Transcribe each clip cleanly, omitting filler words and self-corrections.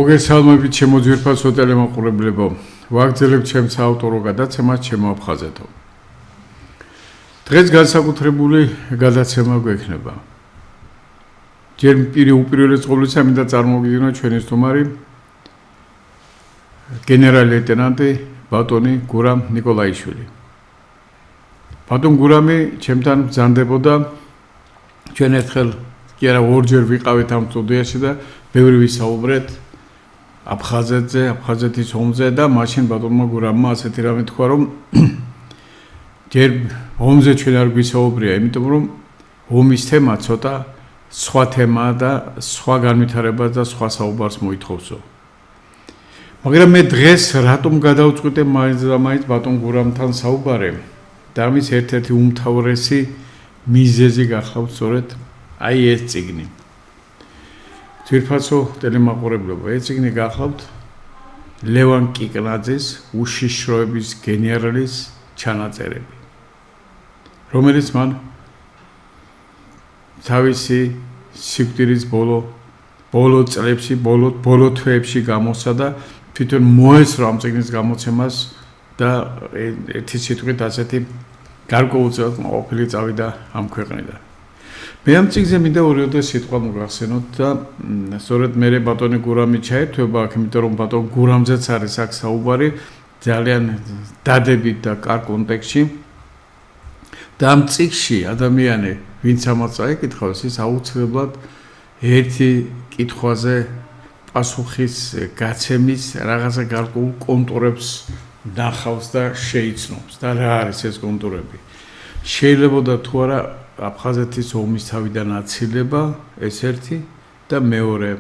მოგესალმებით ჩემო ძვირფასო ტელემაყურებლებო. ვაგრძელებთ ჩემს ავტორო გადაცემას ჩემო აფხაზეთო. დღეს განსაკუთრებული გადაცემა გვექნება. ჯერ უპირველეს ყოვლისა მინდა წარმოვიდგინო ჩვენი სტუმარი გენერალ-ლეიტენანტი ბატონი გურამ ნიკოლაიშვილი. ბატონ გურამი ჩემთან ბრძანდებოდა ჩვენ ერთხელ კი არა ორჯერ ვიყავით ამ სტუდიაში და ბევრი ვისაუბრეთ აფხაზეთზე, აფხაზეთის ომზე და მაშინ ბატონმა გურამმა ასეთი რამე თქვა რომ ჯერ ომზე ჩვენ არ გვისაუბრია, იმიტომ რომ ომის თემა ცოტა სხვა თემაა და სხვა განვითარებას და სხვა საუბარს მოითხოვსო. მაგრამ მე დღეს რატომ გადავწყვიტე მაინც ბატონ გურამთან საუბარე და ამის ერთ-ერთი უმთავრესი მიზეზი გახლავთ სწორედ აი ეს წიგნი. ძვირფასო ტელემაყურებლებო, ეს წიგნი გახლავთ ლევან კიკნაძის უშიშროების გენერალის ჩანაწერები, რომელიც მან თავისი სიკვდილის ბოლო წლებში, ბოლო თვეებში გამოსცა და თვითონ მოესწრო ამ წიგნის გამოცემას და ერთი სიტყვით ასეთი გარკვეულწილად ყოფილი წავიდა ამ ქვეყნიდან. მე ამ წიგნზე მინდა ორი სიტყვა მოგახსენოთ და სწორედ მე ბატონი გურამი ჩაერთვება აქ, იმიტომ რომ ბატონ გურამზეც არის აქ საუბარი ძალიან დადებით და კარგ კონტექსტში. და ამ წიგნში ადამიანი, ვინც ამას წაიკითხავს, ის აუცილებლად ერთი კითხვაზე პასუხის გაცემის რაღაცა გარკვეულ კონტურებს ნახავს და შეიცნობს და რა არის ეს კონტურები. შეიძლებოდა თუ არა აფხაზეთის ომის თავიდან აცილება, ეს ერთი და მეორე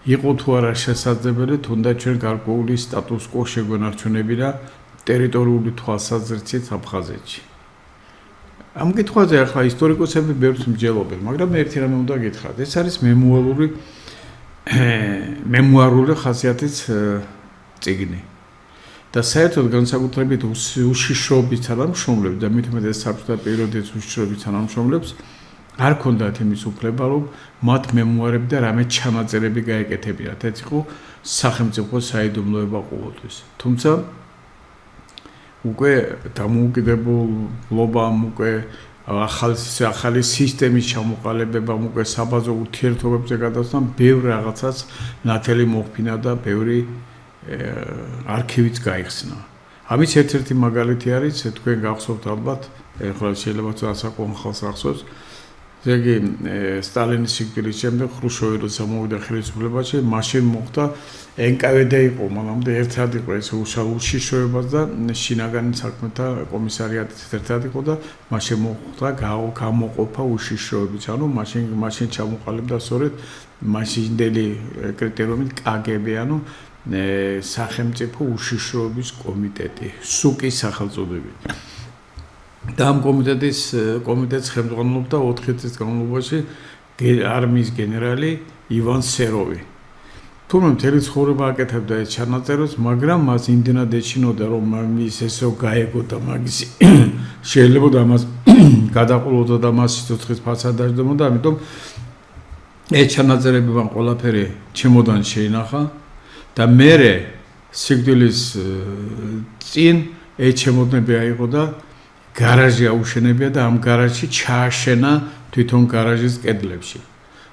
იყო თუ არა შესაძლებელი თუნდაც ჩვენ გარკვეული სტატუს კო შეგვენარჩუნებინა ტერიტორიული თვალსაზრისით აფხაზეთში. ამ კითხვაზე ახლა ისტორიკოსები ბევრს მსჯელობენ, მაგრამ ერთი რამე უნდა გითხრათ. ეს არის მემუარული ხასიათის წიგნი. და საერთოდ განსაკუთრებით უშიშროების თანამშრომლებს და მით უმეტეს საბჭოთა პერიოდის უშიშროების თანამშრომლებს არ ქონდათ იმის უფლება, რომ მათ მემუარები და რამე ჩანაწერები გაეკეთებინათ. ეს იყო სახელმწიფო საიდუმლოება ყოველთვის. თუმცა უკვე დამოუკიდებლობამ, უკვე ახალი სისტემის ჩამოყალიბებამ, უკვე საბაზო ურთიერთობებზე გადასვლამ ბევრ რაღაცას ნათელი მოხფინა და ბევრი არქივიც გაიხსნა. ამის ერთ-ერთი მაგალითი არის, თქვენ გახსოვთ ალბათ, ახლა შეიძლება ასაკონ ხალხს ახსოვს, ზეგი სტალინის სიკვდილის შემდეგ ხრუშოვი როცა მოვიდა ხელისუფლებაში, მაშინ მოხდა NKVD იყო, მანამდე ერთად იყო ეს უშიშროებას და შინაგანი საქმეთა კომისარიატიც ერთად იყო და მაშინ მოხდა გამოყოფა უშიშროების, ანუ მაშინ ჩამოყალიბდა სწორედ მაშინდელი კრიტერიუმით KGB, ანუ სახელმწიფო უშიშროების კომიტეტი, სუკის სახელწოდებით. და ამ კომიტეტს ხელმძღვანელობდა 4 წლის განმავლობაში არმიის გენერალი ივან სეროვი. თუმცა მთელი ცხოვრება აკეთებდა ეს ჩანაწერებს, მაგრამ მას იმდენად ეჩინოდა, რომ ის ესო გაეგო და მაგისი შეიძლება ამას გადაყოლოდა და მას სიცოცხლის ფასად დაждდომოდა, ამიტომ ეს ჩანაწერები მან ყველაფერი ჩემოდან შეინახა. და მე სიკვდილის წინ ეს ჩემოდნები აიღო და გარაჟი აუშენებია და ამ გარაჟში ჩააშენა თვითონ გარაჟის კედლებში.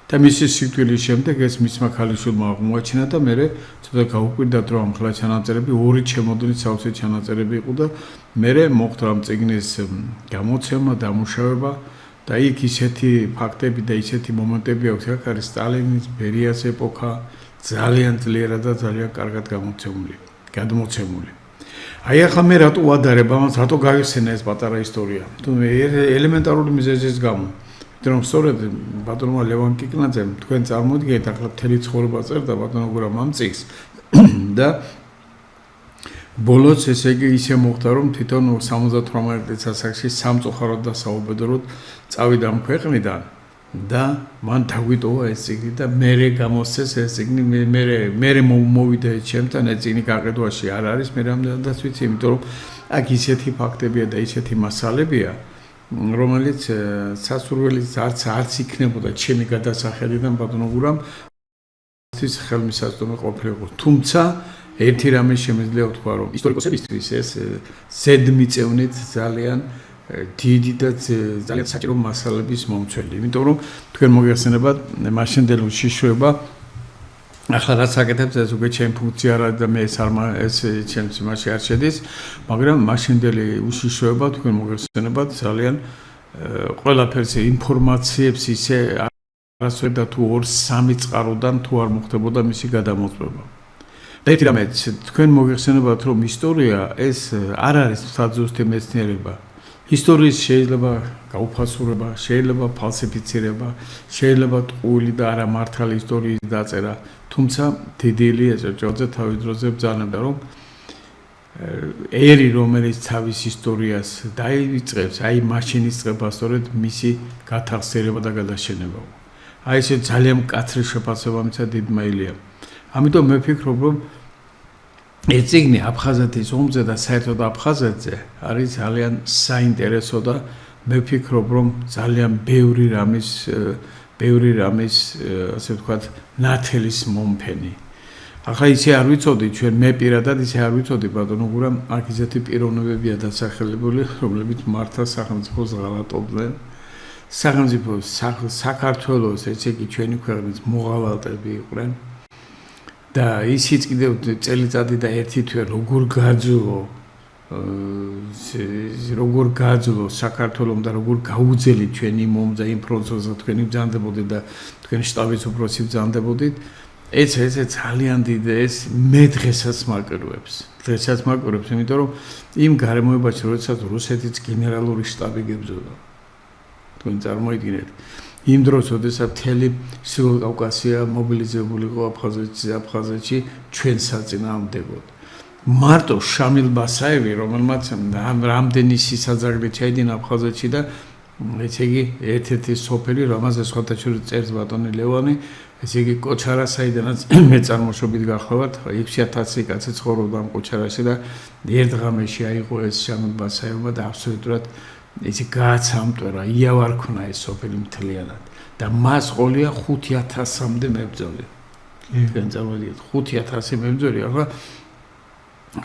და მისი სიკვდილის შემდეგ ეს მისმა ქალიშვილმა აღმოაჩინა და მე ცოტა გაუკვირდათ რომ ამ ხლა ჩანაწერები ორი ჩემოდნის სავსე ჩანაწერები იყო და მე მოხდა ამ წიგნის გამოცემა, დამუშავება და იქ ისეთი ფაქტები და ისეთი მომენტები აქვს, აქ არის სტალინის, ბერიას ეპოქა, ძალიან ძლიერად და ძალიან კარგად გადმოცემული. აი ახლა მე რატო ვადარებ ამას, რატო გავიხსენე ეს პატარა ისტორია? თუმცა ელემენტარული მიზეზის გამო. იმიტომ რომ სწორედ ბატონმა ლევან კიკნაძემ თქვენ წარმოიდგინეთ ახლა მთელი ცხოვრება წერდა ბატონო გურამ ამ წიგნს და ბოლოს ესე იგი ისე მოხდა რომ თვითონ 78 წელს სამწუხაროდ და საუბედუროდ წავიდა ამ ქვეყნიდან და მან დაგვიტოვა ეს წიგნი და მე გამოსცეს ეს წიგნი მე მოვიდა ჩემთან ეს წიგნი გაყიდვაში არ არის მე რამდენადაც ვიცი, იმიტომ რომ აქ ისეთი ფაქტებია და ისეთი მასალებია, რომელიც სასურველიც არც იქნებოდა ჩემი გადასახედიდან ბატონო გურამ თვის ხელმისაწვდომი ყოფილიყო. თუმცა ერთი რამე შემიძლია ვთქვა, რომ ისტორიკოსებისთვის ეს ზედმიწევნით ძალიან დიდი და ძალიან საჭირო მასალების მომცველი. იმიტომ რომ თქვენ მოგეხსენებათ მაშინდელი უშიშროება ახლა რაც აკეთებს ეს უკვე ჩემი ფუნქცია არა და მე ეს ჩემს იმაში არ შედის, მაგრამ მაშინდელი უშიშროება თქვენ მოგეხსენებათ ძალიან ყველაფერს ინფორმაციებს ისე არასოდეს და თუ 2-3 წყაროდან თუ არ მოხდებოდა მისი გადამოწმება. და ერთი რამე თქვენ მოგეხსენებათ რომ ისტორია ეს არ არის საძუსტი მეცნიერება. ისტორიის შეიძლება გაუფასურება, შეიძლება ფალსიფიცირება, შეიძლება ტყუილი და არა მართალი ისტორიის დაწერა, თუმცა დიდილი ეჭვჭავაძე თავის დროზე ბრძანებდა რომ ერი რომელიც თავის ისტორიას დაივიწყებს, აი მაშინ იწყება სწორედ მისი გათახსიერება და გადაშენება. აი ეს ძალიან მკაცრი შეფასება მიცა დიდმა ილიამ. ამიტომ მე ვფიქრობ რომ ეს წიგნი აფხაზეთის ომზე და საერთოდ აფხაზეთზე არის ძალიან საინტერესო და მე ვფიქრობ რომ ძალიან ბევრი რამის ასე ვთქვათ ნათელის მომფენი. ახლა ისე არ ვიცოდი ჩვენ მე პირადად ისე არ ვიცოდი ბატონო გურამ აქ ისეთი პიროვნებებია დასახელებული რომლებიც მართლა სახელმწიფოს ღალატობდნენ. სახელმწიფო საქართველოს ესე იგი ჩვენი ქვეყნის მოღალატები იყვნენ. და ისიც კიდევ წელიწადი და ერთი თვე როგორ გააძლო საქართველოს და როგორ გაუძელით ჩვენი მომძა იმ პროცესზე თქვენი ბრძანდებოდით და თქვენი შტაბის უფროსი ბრძანდებოდით ეს ძალიან დიდი ეს მე დღესაც მაკრუებს იმიტომ რომ იმ გარემოებაში როდესაც რუსეთის გენერალური შტაბი გებრძოდა თქვენ წარმოიდგინეთ იმ დროს, როდესაც მთელი სრულკავკასია მობილიზებული იყო აფხაზეთში ჩვენ საწინააღმდეგოდ. მარტო შამილ ბასაევი, რომელმაც რამდენი სისაძაგლი ჩაიდინა აფხაზეთში და ესე იგი ერთ-ერთი სოფელი, რომელზეც სხვათაშორის წერს ბატონი ლევანი, ესე იგი კოჩარა, საიდანაც მე წარმოშობით გახლავართ, 6000 კაცი ცხოვრობდა ამ კოჩარაში და ერთ ღამეში აიღო ეს შამილ ბასაევმა და აბსოლუტურად ეს გააცამტვერა, იავარქნა ეს სოფელი მთლიანად და მას ყოლია 5000-მდე მებრძოლი. თქვენ წარმოიდგინეთ 5000 მებრძოლი, ახლა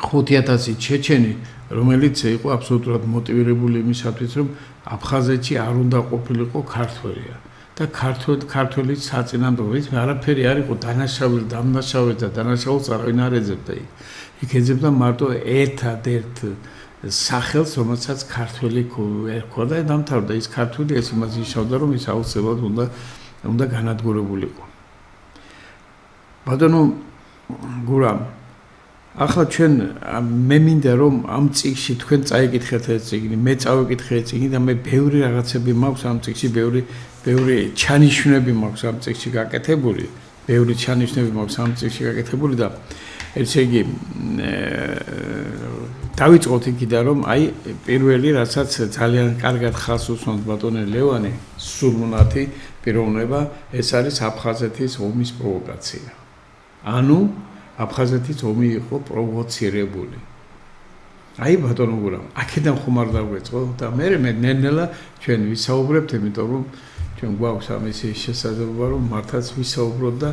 5000 ჩეჩენი, რომელიც იყო აბსოლუტურად მოტივირებული იმისათვის, რომ აფხაზეთში არ უნდა ყოფილიყო ქართველია და ქართველი საწინააღმდეგოა, არაფერი არ იყო დანაშაული, დამნაშავე და დანაშაულს არავინ არ ეძებდა იქ. იქ ეძებდა მარტო ერთ სახელს, რომელსაც ქართველი ერქვა და დამთავრდა ის ქართველი ეს იმას ნიშნავდა, რომ ის აუცილებლად უნდა განადგურებულიყო. ბატონო გურამ, ახლა ჩვენ მე მინდა რომ ამ წიგნში თქვენ წაიკითხეთ ეს წიგნი, მე წავიკითხე ეს წიგნი და მე ბევრი რაღაცები მაქვს ამ წიგნში, ბევრი ჩანიშვნები მაქვს ამ წიგნში გაკეთებული, და ესე იგი დავიწყოთ იქიდან რომ აი პირველი რასაც ძალიან კარგად ხაზს უსვამს ბატონი ლევანი სულმუნათი პიროვნება ეს არის აფხაზეთის ომის პროვოკაცია. ანუ აფხაზეთის ომი იყო პროვოცირებული. აი ბატონო გურამ, აქედან ხომ არ დავიწყო და მე ნელ-ნელა ჩვენ ვისაუბრებთ, იმიტომ რომ ჩვენ გვაქვს ამის შესაძლებლობა რომ მართლაც ვისაუბროთ და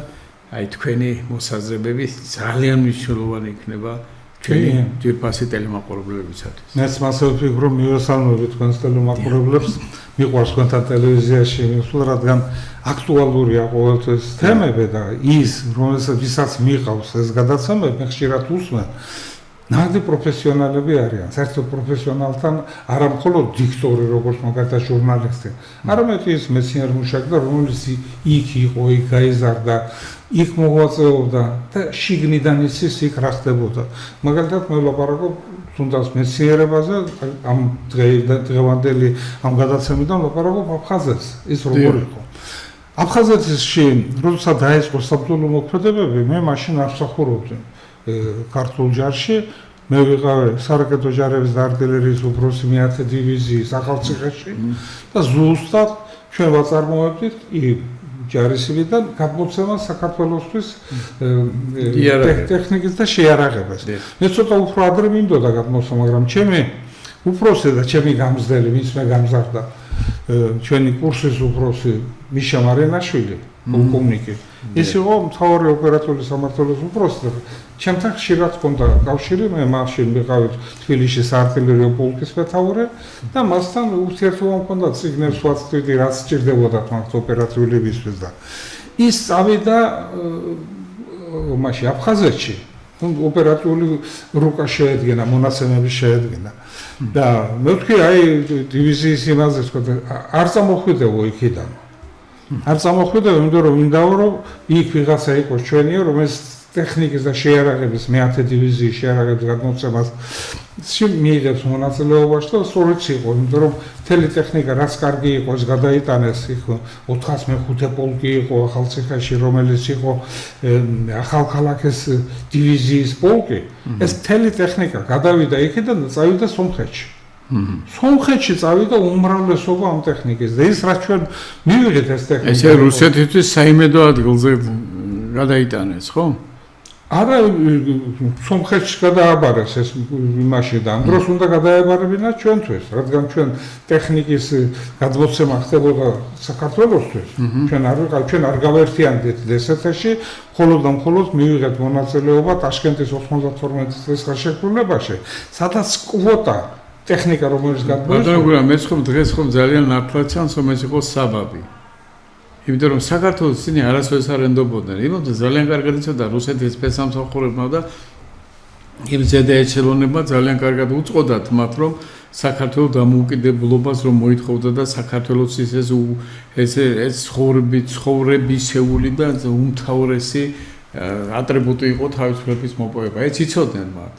აი თქვენი მოსაზრებები ძალიან მნიშვნელოვანი იქნება ჩვენი ძვირფასი ტელემაყურებლებისათვის. მეც მასწავლებ ვფიქრობ რომ მივესალმები თქვენს ტელემაყურებლებს, მიყვარს თქვენთან ტელევიზიაში მისულ, რადგან აქტუალურია ყოველთვის თემები და ის, რომელსაც მიყავს ეს გადაცემები, მე ხშირად უსმენ. ნაკლი პროფესიონალები არიან. საერთოდ პროფესიონალთან არა მხოლოდ დიქტორი, როგორც მაგალითად ჟურნალისტი, არამედ ის მეცნიერ მუშაკი, რომელიც იქ იყო, იქ გაიზარდა, იქ მოღვაწეობდა და შიგნიდან იცის იქ რა ხდებოდა. მაგალითად მე ვლაპარაკობ თუნდაც მეცნიერებაზე, ამ დღევანდელი ამ გადაცემიდან ვლაპარაკობ აფხაზეთს, ის როგორ იყო. აფხაზეთში, როდესაც დაიწყო საბრძოლო მოქმედებები, მე მაშინ არ ვსახურობდი ქართულ ჯარში, მე ვიყავი სარაკეტო ჯარების და артиლერიის უფროსი მე-10 დივიზიის ახალციხეში და ზუსტად ჩვენ ვაწარმოებდით ჯარისებიდან გადმოცემა საქართველოსთვის ტექნიკის და შეიარაღებას. მე ცოტა უფრო ადრე მინდოდა გადმოცემა, მაგრამ ჩემი უფროსი და ჩემი გამზდელი, ვინც მე გამზარდა, ჩვენი კურსის უფროსი მიშა მარენაშვილი, პოლკოვნიკი. ის იყო მთავარი ოპერატიული სამმართველოს უფროსი. ჩემთან ხშირად ჰქონდა კავშირი, მე მაშინ ვიყავით თბილისში საარტილერიო პოლკის მეთაური და მასთან ურთიერთობა მქონდა ციგნებს ვაწვდიდი, რაც სჭირდებოდა თმახთ ოპერატიულებისთვის და ის წავიდა მაშინ აფხაზეთში. ოპერატიული რუკა შეედგენა, მონაცემები შეედგენა. და მე ვთქვი, აი დივიზიის იმაზე ვთქვა, არ წამოხვიდეო იქიდან. არ წამოხვიდეო, იმიტომ რომ მინდაო რომ იქ ვიღაცა იყოს ჩვენია, რომელიც ტექნიკის და შეიარაღების მე-10 დივიზიის შეიარაღების გადმოცემას მიიღებს მონაწილეობაში და სწორიც იყო, იმიტომ რომ მთელი ტექნიკა რაც კარგი იყო, ეს გადაიტანეს იქ 405 პოლკი იყო ახალციხეში, რომელიც იყო ახალქალაქის დივიზიის პოლკი. ეს მთელი ტექნიკა გადავიდა იქიდან და წავიდა სომხეთში. სომხეთში წავიდა უმრავლესობა ამ ტექნიკის და ის რაც ჩვენ მივიღეთ ეს ტექნიკა. ესე რუსეთისთვის საიმედო ადგილზე გადაიტანეს, ხო? არა, სომხეთში გადააბარეს ეს იმაში და ამ დროს უნდა გადაებარებინათ ჩვენთვის, რადგან ჩვენ ტექნიკის გადმოცემა ხდებოდა საქართველოსთვის. ჩვენ არ გავერთიანდით დსთ-ში, მხოლოდ და მხოლოდ მივიღეთ მონაწილეობა ტაშკენტის 92 წლის ხელშეკრულებაში, სადაც კვოტა ტექნიკა რომელიც გადმოიწყო. ბატონო, მე ხომ დღეს ხომ ძალიან ნათლად ჩანს, რომ ეს იყო საბაბი. იმიტომ რომ საქართველოს ისინი არასოდეს არ ენდობოდნენ. იმათო ძალიან კარგად იცოდა რუსეთის სპეცსამსახურებმა და იმ ზედა ეჩელონებმა ძალიან კარგად უწყოდათ მათ, რომ საქართველოს დამოუკიდებლობას რომ მოითხოვდა და საქართველოს ეს ცხოვრებისეული და უმთავრესი ატრიბუტი იყო თავისუფლების მოპოვება. ეს იცოდნენ მათ.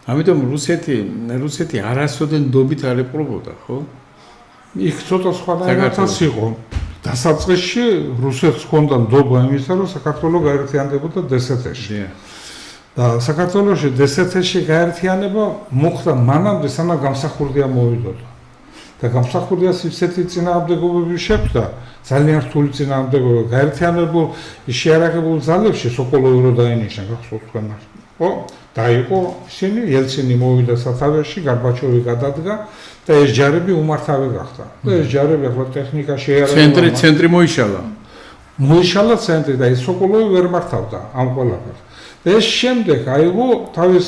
ამიტომ რუსეთი არასოდეს ნდობით არ ეპყრობოდა, ხო? იქ ცოტა სხვადასხვაგვარად იყო. დასაწყისში რუსეთს ჰქონდა ნდობა იმისა, რომ საქართველო გაერთიანდებოდა დსთ-ში. და საქართველოში დსთ-ში გაერთიანება მოხდა მანამდე, სანამ გამსახურდია მოვიდოდა. და გამსახურდიას ისეთი წინააღმდეგობები შეხვდა, ძალიან რთული წინააღმდეგობა. გაერთიანებულ შეიარაღებულ ძალებში სოკოლოვი რო დაინიშნა, გახსოვთ თქვენ? ხო? დაიყო ისინი, ელცინი მოვიდა სათავეში, გარბაჩოვი გადადგა და ეს ჯარები უმართავი გახდა. და ეს ჯარები ახლა ტექნიკა შეიარაღებულმა ცენტრი მოიშალა. მოიშალა ცენტრი და ეს სოკოლოვი ვერ მართავდა ამ ყველაფერს. და ეს შემდეგ აიღო თავის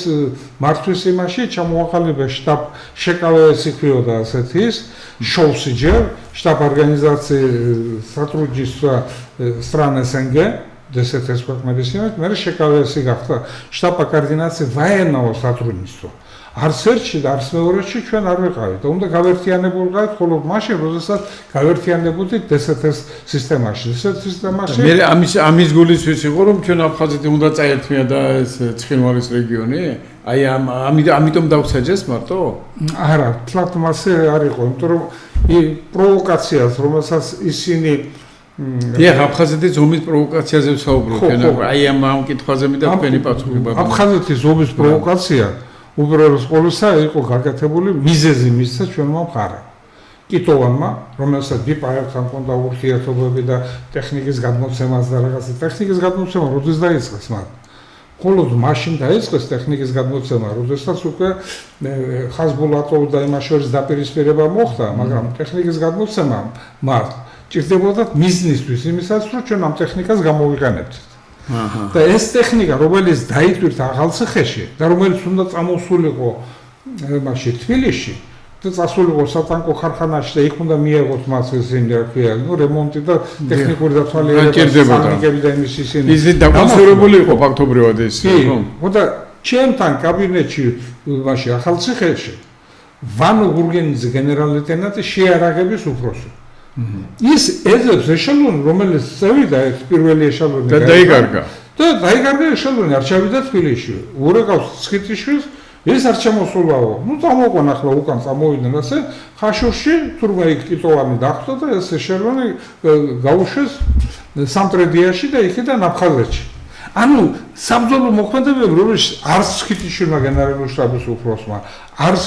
მართვის იმაში, ჩამოაყალიბა შტაბ შეკავეს იქვიოდა ასეთი ის შოუსიჯერ, შტაბ ორგანიზაცია сотрудничества стран СНГ дсთ-с ქვეყნებისგან, მე შეკავესი გახდა შტაბ კოორდინაცია военного сотрудничества. არც ერთში და არც მეორეში ჩვენ არ ვიყავით. და უნდა გავერთიანებულიყავით მხოლოდ მაშინ, როდესაც გავერთიანებოდით დსთ-с სისტემაში. დსთ სისტემაში მე ამის გულისთვის იყო, რომ ჩვენ აფხაზეთი უნდა წაერთმია და ეს ცხინვალის რეგიონი. აი ამიტომ დავსაჯეს მარტო? არა, თლათ მასე არ იყო, იმიტომ რომ პროვოკაციას, რომელსაც ისინი აფხაზეთის ომის პროვოკაციაზე ვსაუბრობ, აი ამ კითხვაზე მინდა თქვენი პასუხი ბაბა. აფხაზეთის ომის პროვოკაცია უბრალოდ ყოველსა იყო გაკეთებული მიზეზი მისცა ჩვენმა მხარემ. კიტოვანმა, რომელსაც ბიპაერთან ჰქონდა ურთიერთობები და ტექნიკის გადმოცემას და რაღაცა ტექნიკის გადმოცემა როდის დაიწყეს მათ? მხოლოდ მაშინ დაიწყეს ტექნიკის გადმოცემა, როდესაც უკვე ხაზბულატოვ და იმას შორის დაპირისპირება მოხდა, მაგრამ ტექნიკის გადმოცემა მათ ჭირდებოდა მიზნისთვის იმისაც, რომ ჩვენ ამ ტექნიკას გამოვიყენებთ. და ეს ტექნიკა, რომელიც დაიტვირთ ახალციხეში და რომელიც უნდა წამოსულიყო მასში თბილისში და წასულიყო სატანკო ხარხანაში და იქ უნდა მიეღოთ მას ისინი რა ქვია, რემონტი და ტექნიკური დათვალიერება და იმის ისინი. ის დაკონსერვებული იყო ფაქტობრივად ეს, ხო? ხო და ჩემთან კაბინეტში მასში ახალციხეში ვანო გურგენიძე გენერალ-ლეიტენანტი შეიარაღების უფროსი. ის ეძებს ეშელონი, რომელიც წევიდა ეს პირველი ეშელონი და დაიკარგა. და დაიკარგა ეშელონი, არ ჩავიდა თბილისში. ურეკავს ცხიტიშვილს, ეს არ ჩამოსულაო. ნუ წამოყვან ახლა უკან წამოვიდნენ ასე, ხაშურში თურმე იქ კიტოვანი დახვდა და ეს ეშელონი გაუშვეს სამტრედიაში და იქიდან აფხაზეთში. ანუ საბრძოლო მოქმედებები, რომელიც არც ცხიტიშვილმა გენერალური შტაბის უფროსმა, არც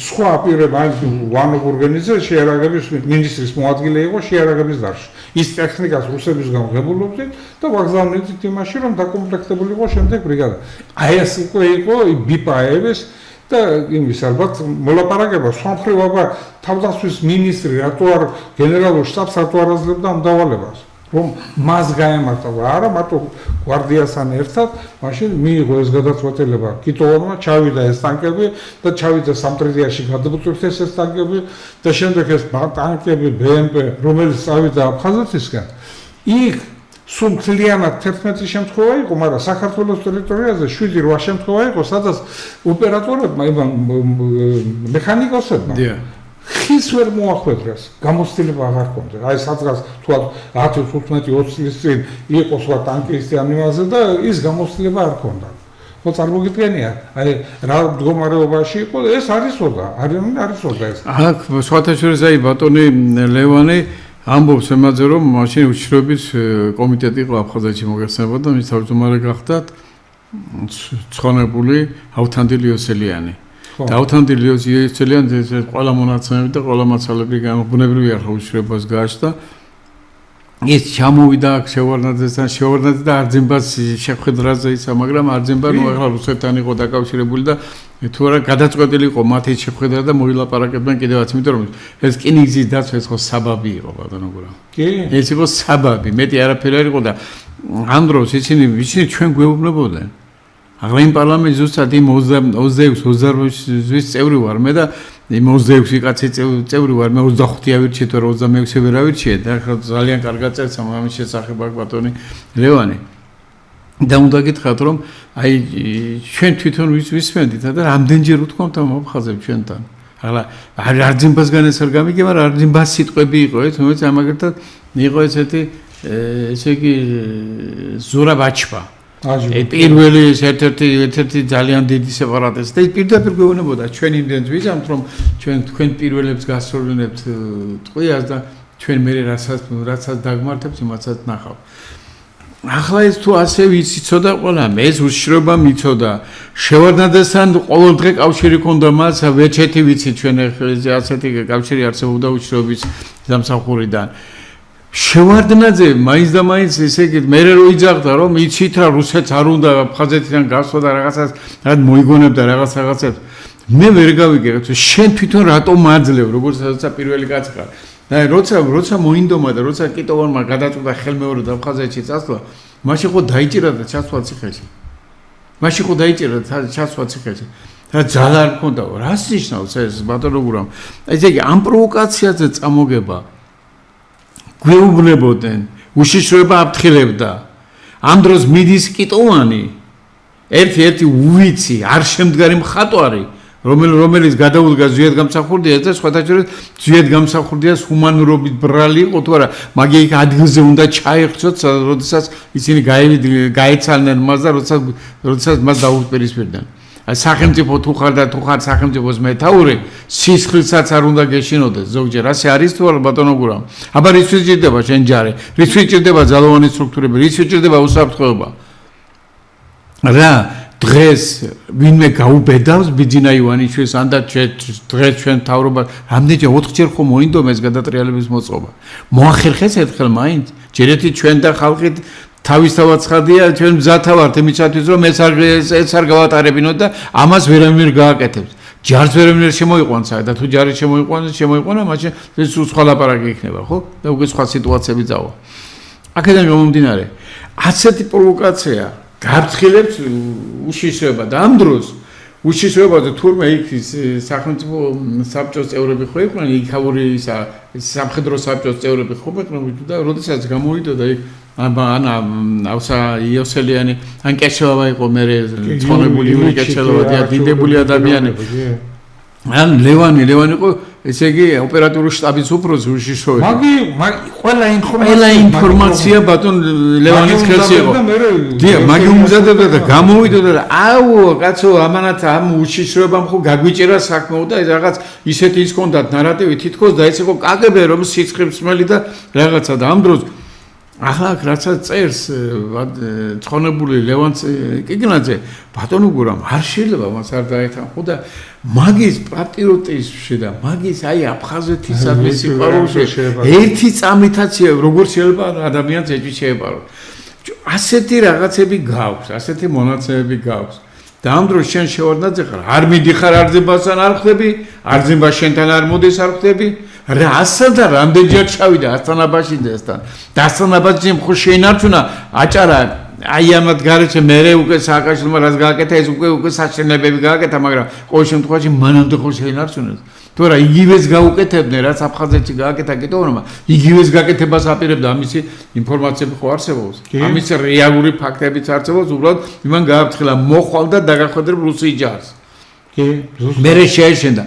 სხვა პირებმა, ვანო გურგენიძე შეიარაღების მინისტრის მოადგილე იყო შეიარაღების დარგში. ის ტექნიკას რუსებისგან ღებულობდით და ვაგზავნიდით იმაში, რომ დაკომპლექტებულიყო შემდეგ ბრიგადა. აი ეს იყო ბიპაევის და იმის ალბათ მოლაპარაკება სხვა მხრივ აბა თავდაცვის მინისტრი რატო არ გენერალურ შტაბს რატო არ აძლევდა ამ დავალებას. რომ მას გაემართა არა მარტო გვარდიასთან ერთად, მაშინ მიიღო ეს გადაწყვეტილება. კიტოვანმა ჩავიდა ეს ტანკები და ჩავიდა სამტრედიაში გადაბუთებდეს ეს ტანკები და შემდეგ ეს ტანკები BMP, რომელიც წავიდა აფხაზეთისკენ, იქ სულ მთლიანად 11 შემთხვევა იყო, მაგრამ საქართველოს ტერიტორიაზე 7-8 შემთხვევა იყო, სადაც ოპერატორებმა, მექანიკოსებმა ხის ვერ მოახვედრეს, გამოცდილება აღარ ჰქონდა. აი სადღაც თუ 10-15-20 წლის წინ იყო სხვა ტანკისტი ამაზე და ის გამოცდილება არ ჰქონდა. ხო წარმოგიდგენია, აი რა მდგომარეობაში იყო, ეს არისოდა, არისოდა ეს. აქ სხვათა შორის აი ბატონი ლევანი ამბობს ემაძე რომ მაშინ უშიშროების კომიტეტი იყო აფხაზეთში მოგეხსენებოდა და მის თავმჯდომარე გახდათ ცხონებული ავთანდილ იოსელიანი. და ავთანდილ იოსელიანი ყველა მონაცემები და ყველა მასალები ბუნებრივია ხო უშიშროებას გააჩნდა. ის ჩამოვიდა აქ შევარდნაძესთან, შევარდნაძე და არძიმბას შეხვედრაზე ისა, მაგრამ არძიმბა ნუ ახლა რუსეთთან იყო დაკავშირებული და თუ არა გადაწყვეტილი იყო მათი შეხვედრა და მოილაპარაკებდნენ კიდევაც, იმიტომ რომ ეს რკინიგზის დაცვა ეს ხო საბაბი იყო ბატონო გურამ. კი. ეს იყო საბაბი, მეტი არაფერი არ იყო და ამ დროს ისინი ჩვენ გვეუბნებოდნენ. ახლა იმ პარლამენტის ზუსტად იმ 26-28-ის წევრი ვარ მე და იმ 26 კაცი წევრი ვარ მე 25 ავირჩიე თუ 26 ვერ ავირჩიე და ახლა ძალიან კარგად წერს ამის შესახებ ბატონი ლევანი და უნდა გითხრათ რომ აი ჩვენ თვითონ ვისმენდით და რამდენჯერ უთქვამთ ამ აფხაზებს ჩვენთან ახლა არძიმბასგან ეს არ გამიგე მაგრამ არძიმბას სიტყვები იყო ეს რომელიც ამაგერთან იყო ესეთი ესე იგი ზურაბაჩბა პირველი ერთ-ერთი ძალიან დიდი სეპარატისტი და პირდაპირ გვეუბნებოდა ჩვენ იმდენს ვიზამთ რომ თქვენ პირველებს გასწორებთ ტყვიას და ჩვენ მე რასაც დაგმართებთ იმასაც ნახავ. ახლა ეს თუ ასე ვიციცოდა ყველა ეს უშიშროება მიცოდა შევარდნაძესთან ყოველ დღე კავშირი ქონდა მას ვეჩეთი ვიცით ჩვენ ასეთი კავშირი არსებობდა უშიშროების დამსახურიდან შევარდნაძე მაინც და მაინც ესე იგი მე რო იძახდა რომ იცით რა რუსეთს არ უნდა აფხაზეთიდან გასვლა და რაღაცას მოიგონებდა რაღაცებს მე ვერ გავიგე შენ თვითონ რატომ მაძლევ როგორც სადაც პირველი კაცი ხარ და როცა მოინდომა და როცა კიტოვანმა გადაწყვიტა ხელმეორედ აფხაზეთში წასვლა მაშინ ხო დაიჭირა და ჩასვლა ციხეში და ძალა არ მქონდა რას ნიშნავს ეს ბატონო გურამ ესე იგი ამ პროვოკაციაზე წამოგება გვეუბნებოდნენ უშიშროება აფრთხილებდა ამ დროს მიდის კიტოვანი ერთ-ერთი უვიცი არ შემდგარი მხატვარი რომელიც გადაუდგა ზვიად გამსახურდიას და სხვათა შორის ზვიად გამსახურდიას ჰუმანურობით ბრალი იყო თუ არა მაგე იქ ადგილზე უნდა ჩაიხცოთ როდესაც ისინი გაეცალნენ მას და როდესაც მას დაუპირისპირდნენ სახელმწიფო თუ ხარ და თუ ხარ სახელმწიფოს მეთაური სისხლსაც არ უნდა გეშინოდეს ზოგჯერ ასე არის თუ არა ბატონო გურამ აბა რისთვის ჭირდება შენ ჯარი რისთვის ჭირდება ძალოვანი სტრუქტურები რისთვის ჭირდება უსაფრთხოება რა დღეს ვინმე გაუბედავს ბიძინა ივანიშვილს ან და დღეს ჩვენ თავრობა რამდენჯერ 4-ჯერ ხო მოინდომეს გადატრიალების მოწყობა მოახერხეს ერთხელ მაინც ჯერეთი ჩვენ და ხალხით თავისთავად ცხადია ჩვენ მზათა ვართ იმისათვის რომ ეს არ გავატარებინოთ და ამას ვერანაირ გააკეთებს ჯარს ვერანაირ შემოიყვანს და თუ ჯარი შემოიყვანა მაშინ ეს სხვა ლაპარაკი იქნება ხო და უკვე სხვა სიტუაციები წავა აქედან გამომდინარე ასეთი პროვოკაცია გაფრთხილებს უშიშროება და ამ დროს უშიშროებაზე თურმე იქ სახელმწიფო საბჭოს წევრები ხო იყვნენ იქავური სამხედრო საბჭოს წევრები ხო იყვნენ და როდესაც გამოვიდოდა იქ ავსა იოსელიანი ან კეჩელოვა იყო მე ცხონებული იური კეჩელოვა და დიდებული ადამიანები ან ლევანი იყო ესე იგი ოპერატიული შტაბის უფროსი უშიშროება ყველა ინფორმაცია ბატონ ლევანის ხელში იყო დიახ მაგი უმზადებდა და გამოვიდოდა და აუ კაცო ამანაც ამ უშიშროებამ ხო გაგვიჭერა საქმეო და რაღაც ისეთი ის ჰქონდათ ნარატივი თითქოს და ეს იყო კგბ რომ სიცხემსმელი და რაღაცა და ამ დროს ახლა რასაც წერს ცხონებული ლევანს კიგნაძე ბატონო გურამ არ შეიძლება მას არ დაეთანხმო და მაგის პატრიოტიზმში და მაგის აი აფხაზეთისადმი სიყვარულში ერთი წამითაც როგორ შეიძლება ადამიანს ეჭვი შეეპაროს ასეთი რაღაცები გაქვს ასეთი მონაცემები გაქვს და ამ დროს შენ შევარდნაძე ხარ, არ მიდიხარ არძებასთან არ ხვდები, არძება შენთან არ მოდის არ ხვდები, რა ასთან და რამდენჯერ ჩავიდა ასთანაბაშიძესთან. და ასთანაბაშიძემ ხო შეინარჩუნა აჭარა აი ამათ გარეშე მე უკვე სააკაშვილმა რაც გააკეთა ეს უკვე საშენებები გააკეთა, მაგრამ ყოველ შემთხვევაში მანამდე ხო შეინარჩუნეს. თორე იგივეს გაუკეთებდნენ რაც აფხაზეთში გააკეთა კეთოვნებმა, იგივეს გაკეთებას აპირებდა ამისი ინფორმაციები ხო არსებობს. ამის რეალური ფაქტებიც არსებობს, უბრალოდ იმან გააფრთხილა მოხვალ და დაგახვედრებ რუსი ჯარს. მე შეეშენდა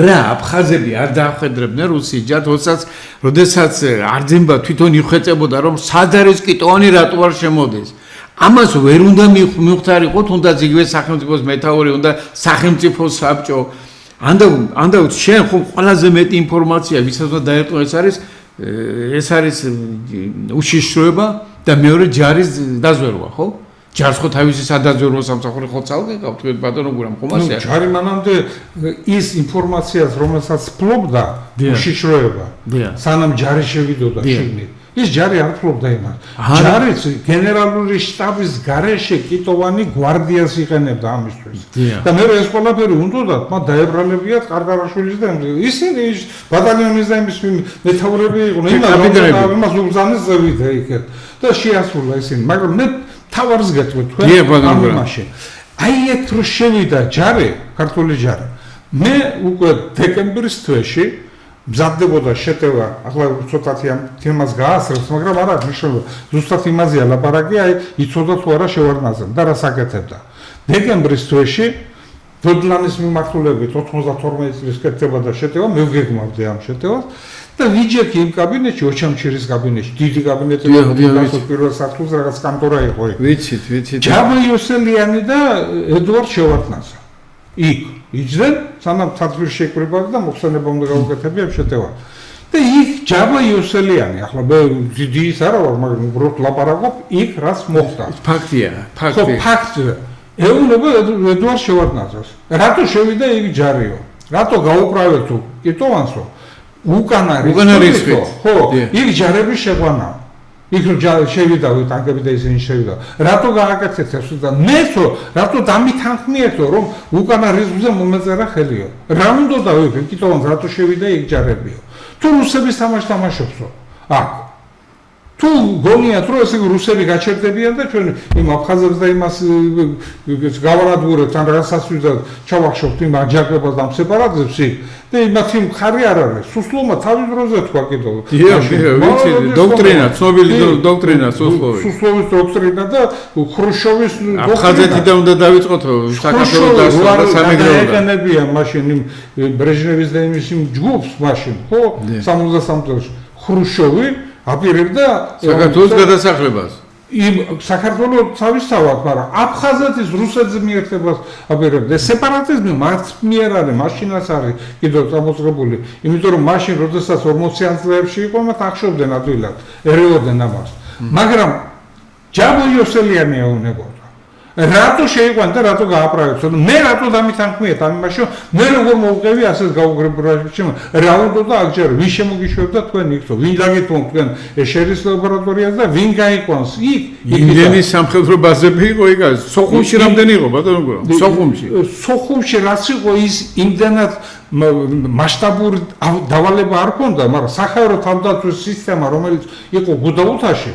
რა აფხაზები არ დაახვედრებდნენ რუსი ჯარს, როდესაც არძება თვითონ იხვეწებოდა რომ სად არის კიტოვანი რატო არ შემოდის. ამას ვერ უნდა მივხვდარიყო, თუნდაც იგივე სახელმწიფოს მეთაური უნდა სახელმწიფო საბჭო. ანდა შენ ხო ყველაზე მეტი ინფორმაცია ვისაც უნდა დაერტყო ეს არის უშიშროება და მეორე ჯარის დაზვერვა, ხო? ჯარს ხო თავისი სადაზვერვო სამსახური ხო წავდიყავ თქვენ ბატონო გურამ ხო მასია? ჯარი მანამდე ის ინფორმაციას რომელსაც ფლობდა უშიშროება. სანამ ჯარი შევიდოდა შიგნით. ის ჯარი არ ფლობდა იმას. ჯარიც გენერალური შტაბის გარეშე კიტოვანი გვარდიას იყენებდა ამისთვის. და მე ეს ყველაფერი უნდათ, მათ დაებრალებიათ ყარყარაშვილის და ისინი ბატალიონის და იმის მეთაურები იყვნენ. იმას უბრძანის ზევიდა იქეთ და შეასრულა ისინი, მაგრამ მე თავარს გეტყვი თქვენ ამ იმაში. აი ეგ რო შევიდა ჯარი, ქართული ჯარი. მე უკვე დეკემბრის თვეში მზადდებოდა შეტევა, ახლა ცოტათი ამ თემას გაასწრებს, მაგრამ არა მნიშვნელობა. ზუსტად იმაზეა ლაპარაკი, აი იცოდა თუ არა შევარდნაძემ და რას აკეთებდა. დეკემბრის თვეში დოდლანის მიმართულებით 92 წლის კეთდებოდა შეტევა, მე ვგეგმავდი ამ შეტევას და ვიჯექი იმ კაბინეტში, ოჩამჩირის კაბინეტში, დიდი კაბინეტი და პირველ სართულზე რაღაც კანტორა იყო იქ. ვიცით. ჯაბა იოსელიანი და ედუარდ შევარდნაძე. იქ იჯდნენ, სანამ თათბირში ეკვრებოდა და მოხსენება უნდა გაუკეთებია შეტევა. და იქ ჯაბა იოსელიანი, ახლა მე დიდი ის არა ვარ, მაგრამ უბრალოდ ლაპარაკობ, იქ რაც მოხდა. ფაქტია. ხო, ფაქტია. ეუბნება ედუარდ შევარდნაძეს. რატო შევიდა იქ ჯარიო? რატო გაუკრავეთ თუ კიტოვანსო? უკანა რიცხვი. ხო, იქ ჯარები შეყვანა. იქ შევიდა ტანკები და ისინი შევიდა. რატო გააკეთეთ ეს და მესო, რატო დამითანხმიეთო რომ უკანა რიცხვზე მომეწერა ხელიო? რა უნდა დავიფიქრე კიტოვანს რატო შევიდა იქ ჯარებიო? თუ რუსების თამაშობსო? აქ თუ გონიათ რომ ესე რუსები გაჩერდებიან და ჩვენ იმ აფხაზებს და იმას გავანადგურებთ ან რაღაცას ჩავახშობთ იმ აჯანყებას და სეპარატიზმს და იმათი მხარი არ არის. სუსლოვმა თავის დროზე თქვა კიდევ. ვიცი, დოქტრინა, ცნობილი დოქტრინა სუსლოვის. სუსლოვის დოქტრინა და ხრუშჩოვის დოქტრინა. აფხაზეთიდან უნდა დავიწყოთ საქართველოს დასვა და სამეგრელო. ეკანებია მაშინ იმ ბრეჟნევის და იმის იმ ჯგუფს მაშინ, ხო? 73 წელს ხრუშჩოვი აპირებდა საქართველოს გადასახლებას. იმ საქართველოს თავისთავად, მაგრამ აფხაზეთის რუსეთს მიერთებას აპირებდა. სეპარატიზმი მათ მიერ არის, მაშინაც არის კიდევ წამოწყებული. იმიტომ რომ მაშინ, როდესაც 40-იან წლებში იყო, მათ ახშობდნენ ადვილად, ერეოდნენ ამას. მაგრამ ჯაბა იოსელიანი ეუბნებოდა. რატო შეიყვანა და რატო გააправეთ? მე რატო დამითანხმიეთ ამ იმაში, მე როგორ მოვყევი ასეთ გაუგებრებაში? რა უნდა და აღჯერ ვინ შემოგიშვებდა თქვენ იქო? ვინ დაგიტვონ თქვენ ეშერის ლაბორატორიას და ვინ გაიყვანს იქ? იმდენი სამხედრო ბაზები იყო იქ? სოხუმში რამდენი იყო ბატონო გურამ? სოხუმში რაც იყო ის იმდანაც მასშტაბური დავალება არ ქონდა, მაგრამ სახაერო თავდაცვის სისტემა რომელიც იყო გუდაუთაში,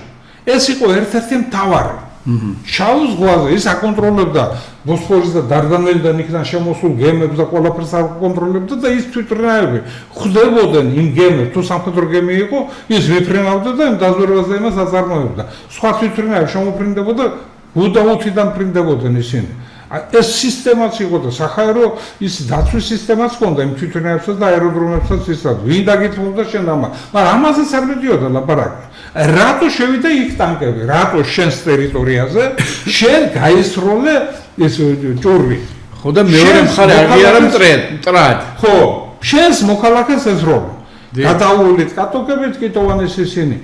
ეს იყო ერთ-ერთი მთავარი. შაუს ზღვაზე ის აკონტროლებდა ბოსფორის და დარდანელიდან იქიდან შემოსულ გემებს და ყველაფერს აკონტროლებდა და ის თვითმფრინავები ხვდებოდნენ იმ გემებს, თუ სამხედრო გემი იყო, ის ვიფრინავდა და იმ დაზვერვას და იმას აწარმოებდა. სხვა თვითმფრინავები შემოფრინდებოდა, გუდაუთიდან ფრინდებოდნენ ისინი. ეს სისტემაც იყო და სახაერო ის დაცვის სისტემაც ჰქონდა იმ თვითმფრინავებსაც და აეროდრომებსაც ისაც. ვინ დაგითმობდა შენ ამას? მაგრამ ამაზეც არ მიდიოდა ლაპარაკი. რატო შევიდა იქ ტანკები? რატო შენს ტერიტორიაზე შენ გაისროლე ეს ჭურვი? ხო და მეორე მხარე აღიარა მტრად. ხო, შენს მოქალაქეს ესროლე. გადაულით კატოკებით კიტოვანის ისინი.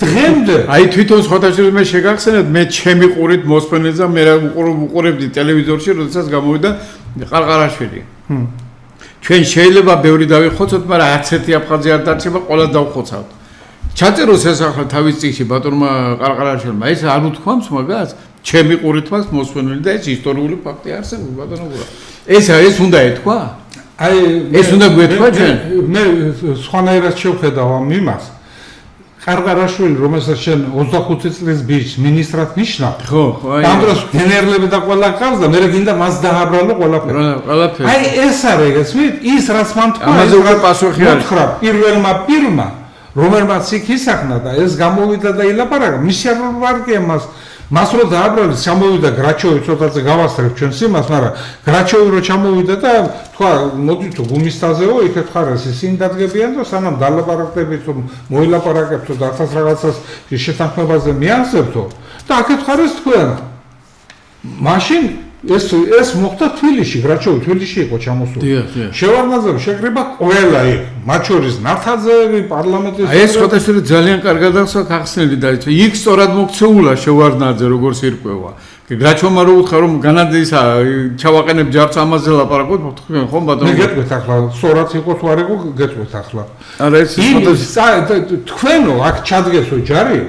დღემდე აი თვითონ სხვათაშორის მე შეგახსენებთ მე ჩემი ყურით მოსმენელა მე უყურებდი ტელევიზორში როდესაც გამოვიდა ყარყარაშვილი. ჩვენ შეიძლება ბევრი დავიხოცოთ, მაგრამ არც ერთი აფხაზი არ დარჩება, ყველა დავხოცავთ. ჩაწეროს ეს ახლა თავის წიგნში ბატონმა ყარყარაშვილმა ეს არ უთქვამს მაგას ჩემი ყურით მას მოსვენილი და ეს ისტორიული ფაქტი არსებობს ბატონო გურამ. ეს უნდა ეთქვა? აი ეს უნდა გვეთქვა ჩვენ? მე სხვანაირად შევხედავ ამ იმას. ყარყარაშვილი, რომელსაც შენ 25 წლის ბიჭს მინისტრად ნიშნავ. ხო, აი. ამ დროს გენერლები და ყველა ყავს და მე გინდა მას დააბრალო ყველაფერი. ყველაფერი. აი ეს არის გასვით, ის რაც მან თქვა, ამაზე უკვე პასუხი არის. უთხრა პირველმა პირმა, რომელმაც იქ ისახნა და ეს გამოვიდა და ილაპარაკა, მისი არ ვარკია მას რო დააბრალეს, ჩამოვიდა გრაჩოვი, ცოტაზე გავასწრებ ჩვენს იმას, მაგრამ გრაჩოვი რო ჩამოვიდა და თქვა, მოდი თუ გუმისტაზეო, იქეთ ხარეს ისინი დადგებიან და სანამ დალაპარაკდებით, თუ მოილაპარაკებთო და ახაც რაღაცას შეთანხმებაზე მიაღწევთო და აქეთ ხარეს თქვენ. მაშინ ეს მოხდა თბილისში, გრაჩოვი თბილისში იყო ჩამოსული. შევარდნაძე შეკრიბა ყველა იქ, მათ შორის ნათაძეები, პარლამენტის ეს ხოთაშური ძალიან კარგად ახსოვს ახსნელი და იქ სწორად მოქცეულა შევარდნაძე როგორც ირკვევა. გრაჩოვმა რო უთხრა რომ განადის ჩავაყენებ ჯარს ამაზე ლაპარაკობთ, თქვენ ხომ ბატონო? მე გეტყვით ახლა, სწორად იყო თუ არ იყო, გეტყვით ახლა. არა ეს თქვენო აქ ჩადგესო ჯარი?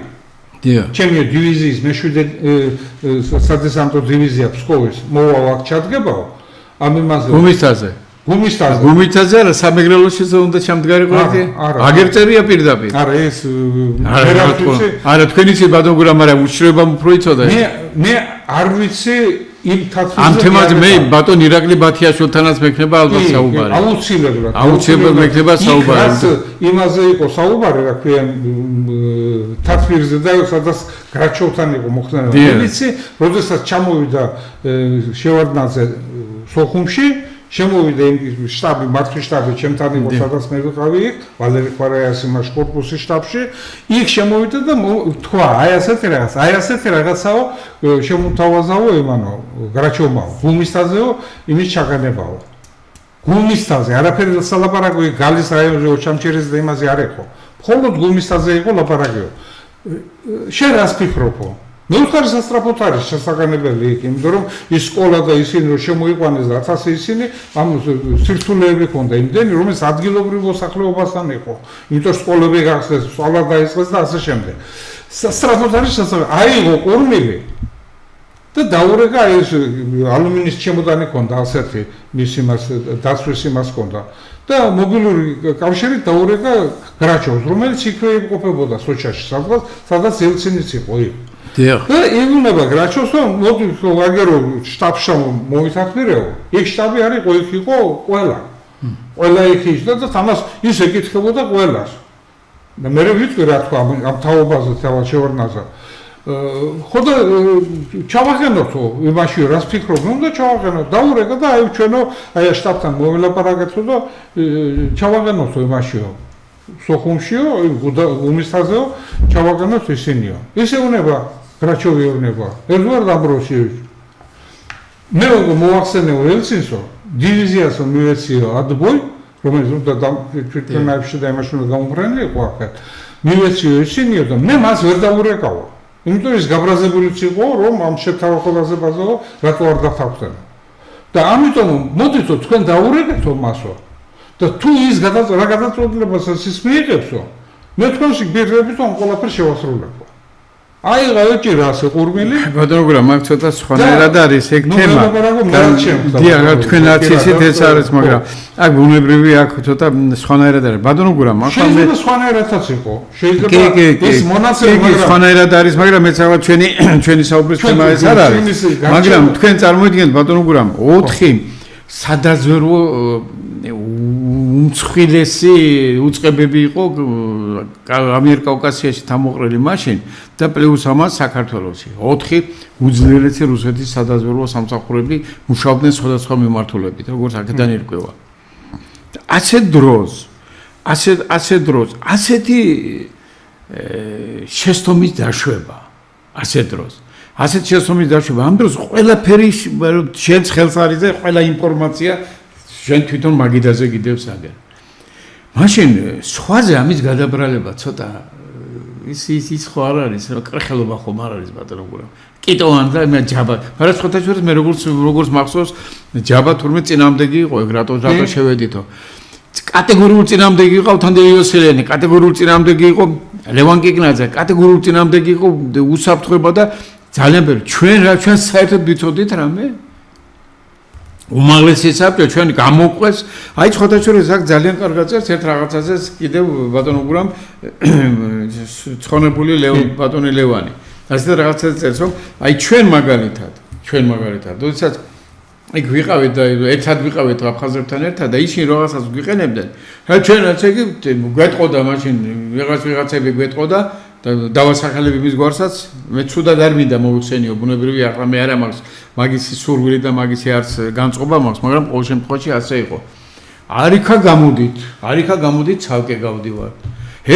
ჩემი დივიზიის მე-7 სადესანტო დივიზია ფსკოვის მოვალ აქ ჩადგებაო ამ იმაზე გუმისტაზე არა სამეგრელოში უნდა ჩამდგარიყო ერთი აგერწერია პირდაპირ არა ეს არა თქვენ იცით ბატონო გურამ არა უშრებამ უფრო იცოდა მე არ ვიცი იმ თათვიზე ამ თემაზე მე ბატონ ირაკლი ბათიაშვილთანაც მექნება ალბათ საუბარი აუცილებლად მექნება საუბარი იმაზე იყო საუბარი რა ქვია თათვიზე და სადაც გრაჩოვთან იყო მოხდენება ვიცი როდესაც ჩამოვიდა შევარდნაძე სოხუმში შემოვიდა იმ შტაბი მართვის შტაბი ჩემთან იყო სადაც მე ვიყავი იქ ვალერი ხვარაიასი მას კორპუსის შტაბში იქ შემოვიდა და თქვა აი ასეთი რაღაცაო შემოთავაზაო იმანო გრაჩოვმა გუმისტაზეო იმის ჩაგანებაო გუმისტაზე არაფერი სალაპარაკო იქ გალის რაიონზე ოჩამჩერეს და იმაზე არ იყო მხოლოდ გუმისტაზე იყო ლაპარაკიო შენ რას ფიქრობო მე ვხარ სასტრაფოთ არის შესაძლებელი იქ იმიტომ რომ ის სკოლა და ისინი რომ შემოიყვანეს და 1000 ისინი ამ სირთულეები ჰქონდა იმდენი რომელიც ადგილობრივ მოსახლეობასთან იყო იმიტომ სკოლები გახსნეს სწავლა დაიწყეს და ასე შემდეგ სასტრაფოთ არის შესაძლებელი აიღო კურმილი და დაურეკა ეს ალუმინის ჩემოდანი ჰქონდა ასეთი მის იმას დაცვის იმას ჰქონდა და მობილური კავშირი დაურეკა გრაჩოვს რომელიც იქვე იმყოფებოდა სოჩაში სადაც ელცინიც იყო იქ და იგუნება გრაჩოვს რომ მოდი აგერო შტაბში მოვითაქმირეო იქ შტაბი არ იყო იქ იყო ყველა იქ ისდა და თამას ის ეკითხებოდა ყველას და მე ვიტყვი რა თქვა ამ თაობაზე თავად შევარდნაძე ხო და ჩავახენოთო იმაში რას ფიქრობ უნდა ჩავახენოთ დაურეკა და აი ჩვენო აი შტაბთან მოვილაპარაკეთო და ჩავახენოთო იმაშიო სოხუმშიო გუმისტაზეო ჩავახენოთ ისინიო ისე უნება გრაჩოვი უნება ერთგვარ დაბროში მე მოახსენეო ელცინსო დივიზიასო მივეციო ადბოი რომელიც უნდა ჩვენებში და იმაში უნდა გამოფრენილი იყო ახლა მივეციო ისინიო და მე მას ვერ დაურეკავო იმიტომ ის გაბრაზებულიც იყო რომ ამ შეთავაზებაზე რატო არ დაფავხდენა და ამიტომ მოდითო თქვენ დაურეკეთო მასო და თუ ის რა გადაწყვეტილებას ის მიიღებსო მე თქვენში გირდებით რომ ყველაფერს შევასრულებო აი გაიჭირა ასე ყურმილი ბატონო გურა მაგ ცოტა სხვანაირად არის ეგ თემა დიახ თქვენაც ისეთ ეს არის მაგრამ აქ ბუნებრივი აქ ცოტა სხვანაირად არის ბატონო გურა მაგ შეიძლება სხვანაირადაც იყო შეიძლება ის მონაცემი მაგრამ სხვანაირად არის მაგრამ მეც აღარ ჩვენი საუბრის თემა ეს არ არის მაგრამ თქვენ წარმოიდგინეთ ბატონო გურა 4 სადაზვერო უმცხილესი უწყებები იყო ამიერკავკასიაში თამოყრილი მაშინ და პლუს ამას საქართველოში 4 უძლიერესი რუსეთის სადაზვერვო სამსახურები მუშაობდნენ სხვადასხვა მიმართულებით როგორც აქედან ირკვევა ასეთ დროს ასეთი შეცდომის დაშვება ასეთ დროს ასეთ შეცდომის დაშვება ამ დროს ყველაფერი შენს ხელს არის და ყველა ინფორმაცია შენ თვითონ მაგიდაზე გიდევს აგერ. მაშინ სხვაზე ამის გადაბრალება ცოტა ის ხო არ არის, კრეხელობა ხომ არ არის ბატონო გურამ. კიტოვან და მე ჯაბა. მაგრამ სხვათა შორის მე როგორც მახსოვს ჯაბა თურმე წინამდეგი იყო ეგ რატო შევედითო. კატეგორიულ წინამდეგი იყო თანდელი იოსელიანი, კატეგორიულ წინამდეგი იყო ლევან კიკნაძე, კატეგორიულ წინამდეგი იყო უსაფრთხოება და ძალიან ბევრი ჩვენ საერთოდ ვიცოდით რამე უმაღლესი საბჭო ჩვენ გამოყვეს აი ხოთაშორის აქ ძალიან კარგად წერს ერთ რაღაცაზე კიდევ ბატონო გურამ ცხონებული ბატონი ლევანი ასე რაღაცაზე წერს რომ აი ჩვენ მაგალითად როდესაც იქ ვიყავით და ერთად ვიყავით აფხაზებთან ერთად და ისინი რაღაცას გვიყენებდნენ რა ჩვენაც ეგ გვეტყოდა მაშინ ვიღაცები გვეტყოდა და დავასახელებ იმის გვარსაც მე ცუდად არ მინდა მოვიხსენიო ბუნებრივია ახლა მე არა მაქვს მაგისი სურვილი და მაგისი არც განწყობა მაქვს მაგრამ ყოველ შემთხვევაში ასე იყო არიქა გამოდით ცალკე გავდივარ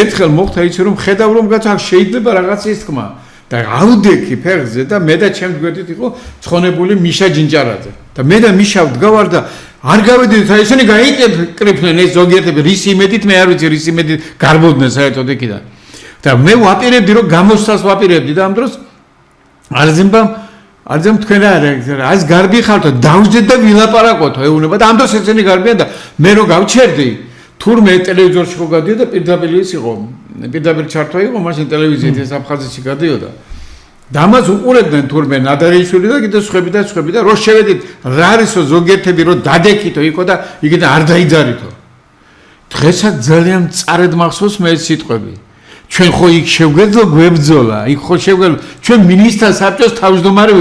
ერთხელ მოხდა იცი რომ ხედავ რომ გაცა შეიძლება რაღაც ის თქმა და ავდექი ფეხზე და მე და ჩემს გვერდით იყო ცხონებული მიშა ჯინჭარაძე და მე და მიშა ვდგავარ და არ გავედით აი ესენი გაიკრიფნენ ეს ზოგიერთები რის იმედით მე არ ვიცი რის იმედით გარბოდნენ საერთოდ იქიდან და მე ვაპირებდი რომ გამოსცას ვაპირებდი და ამ დროს არძემ თქვენ რა ეს გარბი ხართო დავждეთ და ვილაპარაკოთო ეუნება და ამ დროს ესენი გარბიან და მე რო გავჩერდი თურმე ტელევიზორში ხო გადიოდა პირდაპირ ის იყო პირდაპირ ჩართვა იყო მაშინ ტელევიზიით ეს აფხაზეთში გადიოდა და ამას უყურებდნენ თურმე ნადარეიშვილი და კიდე სხვები და რო შევედით რა არისო ზოგიერთები რო დადექითო იქო და იქიდან არ დაიძარითო დღესაც ძალიან მწარედ მახსოვს მე ეს სიტყვები ჩვენ ხო იქ შევგვეძლო გვებძოლა იქ ხო შევგვეძლო ჩვენ მინისტრთა საბჭოს თავმჯდომარე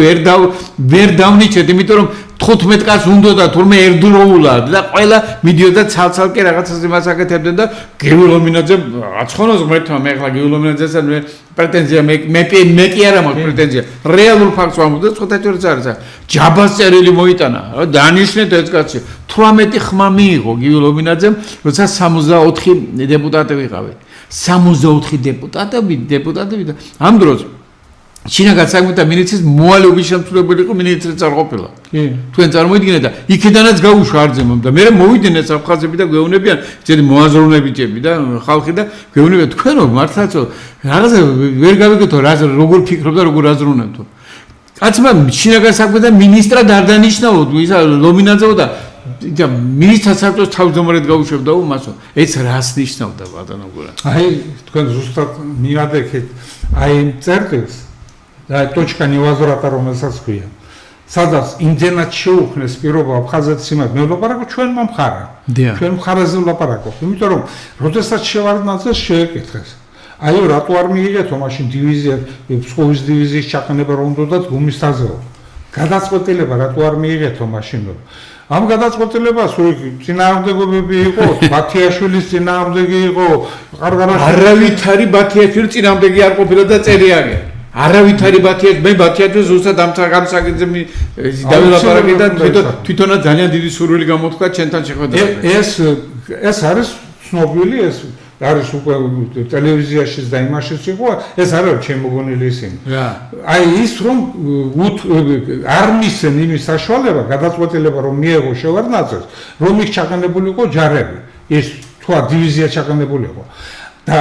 ვერ დავნიჭეთ იმიტომ რომ 15 კაცს უნდოდა თურმე ერთდროულად და ყველა მიდიოდა ცალ-ცალკე რაღაცას იმას აკეთებდნენ და გეულომინაძე აცხონოს ღმერთმა მე ახლა გეულომინაძესთან მე პრეტენზია მე კი არა მაქვს პრეტენზია რეალურ ფაქტს ვამბობ და ხოთაჭორიც არის ჯაბას წერილი მოიტანა დანიშნეთ ეს კაცი 18 ხმა მიიღო გეულომინაძემ როცა 64 დეპუტატი ვიყავით 64 დეპუტატები და ამ დროს შინაგან საქმეთა მინისტრის მოვალეობის შემსრულებელი იყო მინისტრიც არ ყოფილა. თქვენ წარმოიდგინეთ და იქიდანაც გაუშვა არძემამ და მე მოვიდნენ ეს აფხაზები და გვეუბნებიან ძელი მოაზროვნებიჭები და ხალხი და გვეუბნებიან თქვენო მართლაცო რაღაცა ვერ გავიგეთო რა როგორ ფიქრობ და როგორ აზროვნებთო. კაცმა შინაგან საქმეთა მინისტრად არ დანიშნავო ისა ლომინაძეო და მინისტრთა საბჭოს თავმჯდომარედ გაუშვებდა მასო ეს რას ნიშნავდა ბატონო გურა. აი თქვენ ზუსტად მიადექეთ აი წერტილს და точка невозврата რომელსაც ქვია. სადაც იმდენად შეუხნეს პირობა აფხაზეთის იმად მე ვლაპარაკო ჩვენ მომხარა. ჩვენ მხარეზე ვლაპარაკობ. იმიტომ რომ როდესაც შევარდნაძეს შეეკითხეს. აი რატო არ მიიღეთო მაშინ დივიზია ფსკოვის დივიზიის ჩაყენება რომ უნდა გუმის თაზეო. გადაწყვეტილება რატო არ მიიღეთო მაშინ ამ გადაწყვეტილებას წინააღმდეგობები იყო ბათიაშვილის წინააღმდეგი იყო არავითარი ბათიაშვილის წინააღმდეგი არ ყოფილა და წერიაგე არავითარი მე ბათიაშვილს ზუსტად ამ საკითხზე დავილაპარაკე და თვითონაც ძალიან დიდი სურვილი გამოთქვა ჩვენთან შეხვედრაზე ეს არის ცნობილი ეს არის უკვე ტელევიზიაში და იმაშიც იყო ეს არის ჩემ მოგონილი ისინი აი ის რომ არ მისცენ იმის საშუალება გადაწყვეტილება რომ მიეღო შევარდნაძეს რომ იქ ჩაყენებული იყო ჯარები ეს თქვა დივიზია ჩაყენებული იყო და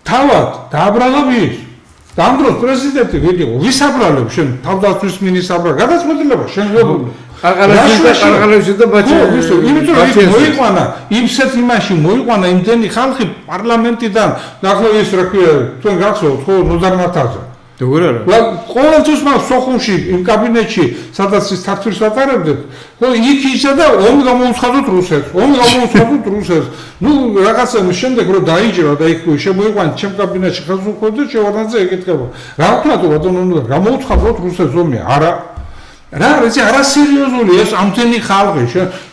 თავად დააბრალებს და ამ დროს პრეზიდენტი ვიდეო ვის აბრალებს შენ თავდაცვის მინისტრს გადაწყვეტილება შენ ყარყარებში და ბაჩევში იმიტომ რომ მოიყვანა იმსეთ იმაში მოიყვანა იმდენი ხალხი პარლამენტიდან ნახო ეს რა ქვია თქვენ გახსოვთ ხო 50,000 როგორ არა ყოველთვის მას სოხუმში იმ კაბინეტში სადაც ის თაფთვირს ატარებდეთ ხო იქ ისა და ომი გამოუცხადოთ რუსეთს ნუ რაღაცა შემდეგ რომ დაიჭირა და იქ შემოიყვანეთ ჩემ კაბინეტში ხელმძღვანელი და შევარდნაძე ეკითხება რა ვთქვა თუ ბატონო გამოუცხადოთ რუსეთს ომი არა რა არის არასერიოზული ეს ამდენი ხალხი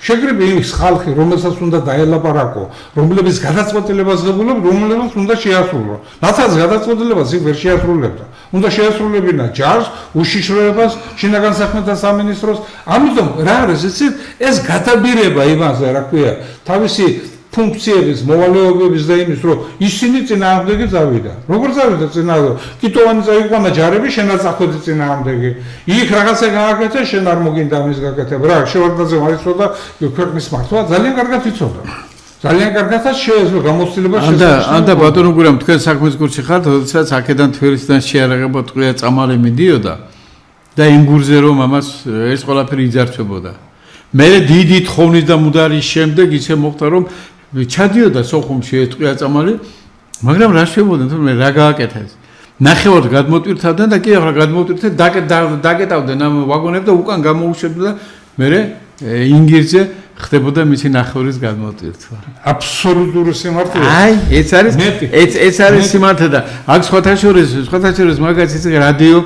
შეგრები ის ხალხი რომელსაც უნდა დაელაპარაკო რომლების გადაწყვეტილებას ღებულობ რომლებსაც უნდა შეასრულო რასაც გადაწყვეტილებას იქ ვერ შეასრულებდა უნდა შეასრულებინა ჯარს უშიშროებას შინაგან საქმეთა სამინისტროს ამიტომ რა არის ეს გადაბირება იმაზე რა ქვია თავისი ფუნქციების მოვალეობების და იმის რომ ისინი წინააღმდეგი წავიდა. როგორ წავიდა წინააღმდეგი? კიტოვანი წაიყვანა ჯარები შენაცახვედი წინააღმდეგი. იქ რაღაცა გააკეთა შენ არ მოგინდა ამის გაკეთება. რა შევარდნაძე მარიცოდა ქვეყნის მართვა ძალიან კარგად იცოდა. ძალიან კარგადაც შეეძლო გამოცდილება შესაძლოა. ანდა ბატონო გურამ თქვენ საქმის კურსში ხართ, როდესაც აქედან თბილისიდან შეარაღება ტყვია წამალი მიდიოდა და იმ გურზე რომ ამას ეს ყველაფერი იძარცვებოდა. მე დიდი თხოვნით და მუდარის შემდეგ ისე მოხდა რომ ჩადიოდა სოხუმში ეს ტყვია წამალი, მაგრამ რა შემოდენ თუ მე რა გააკეთა ეს? ნახევარად გადმოტვირთავდნენ და კიდევ რა გადმოტვირთეთ დაკეტავდნენ ამ ვაგონებს და უკან გამოუშვებდა და მე ინგირზე ხდებოდა მისი ნახევრის გადმოტვირთვა. აბსოლუტური სიმართლე. აი, ეს არის სიმართლე და აქ სხვათა შორის მაგაც იცი რადიო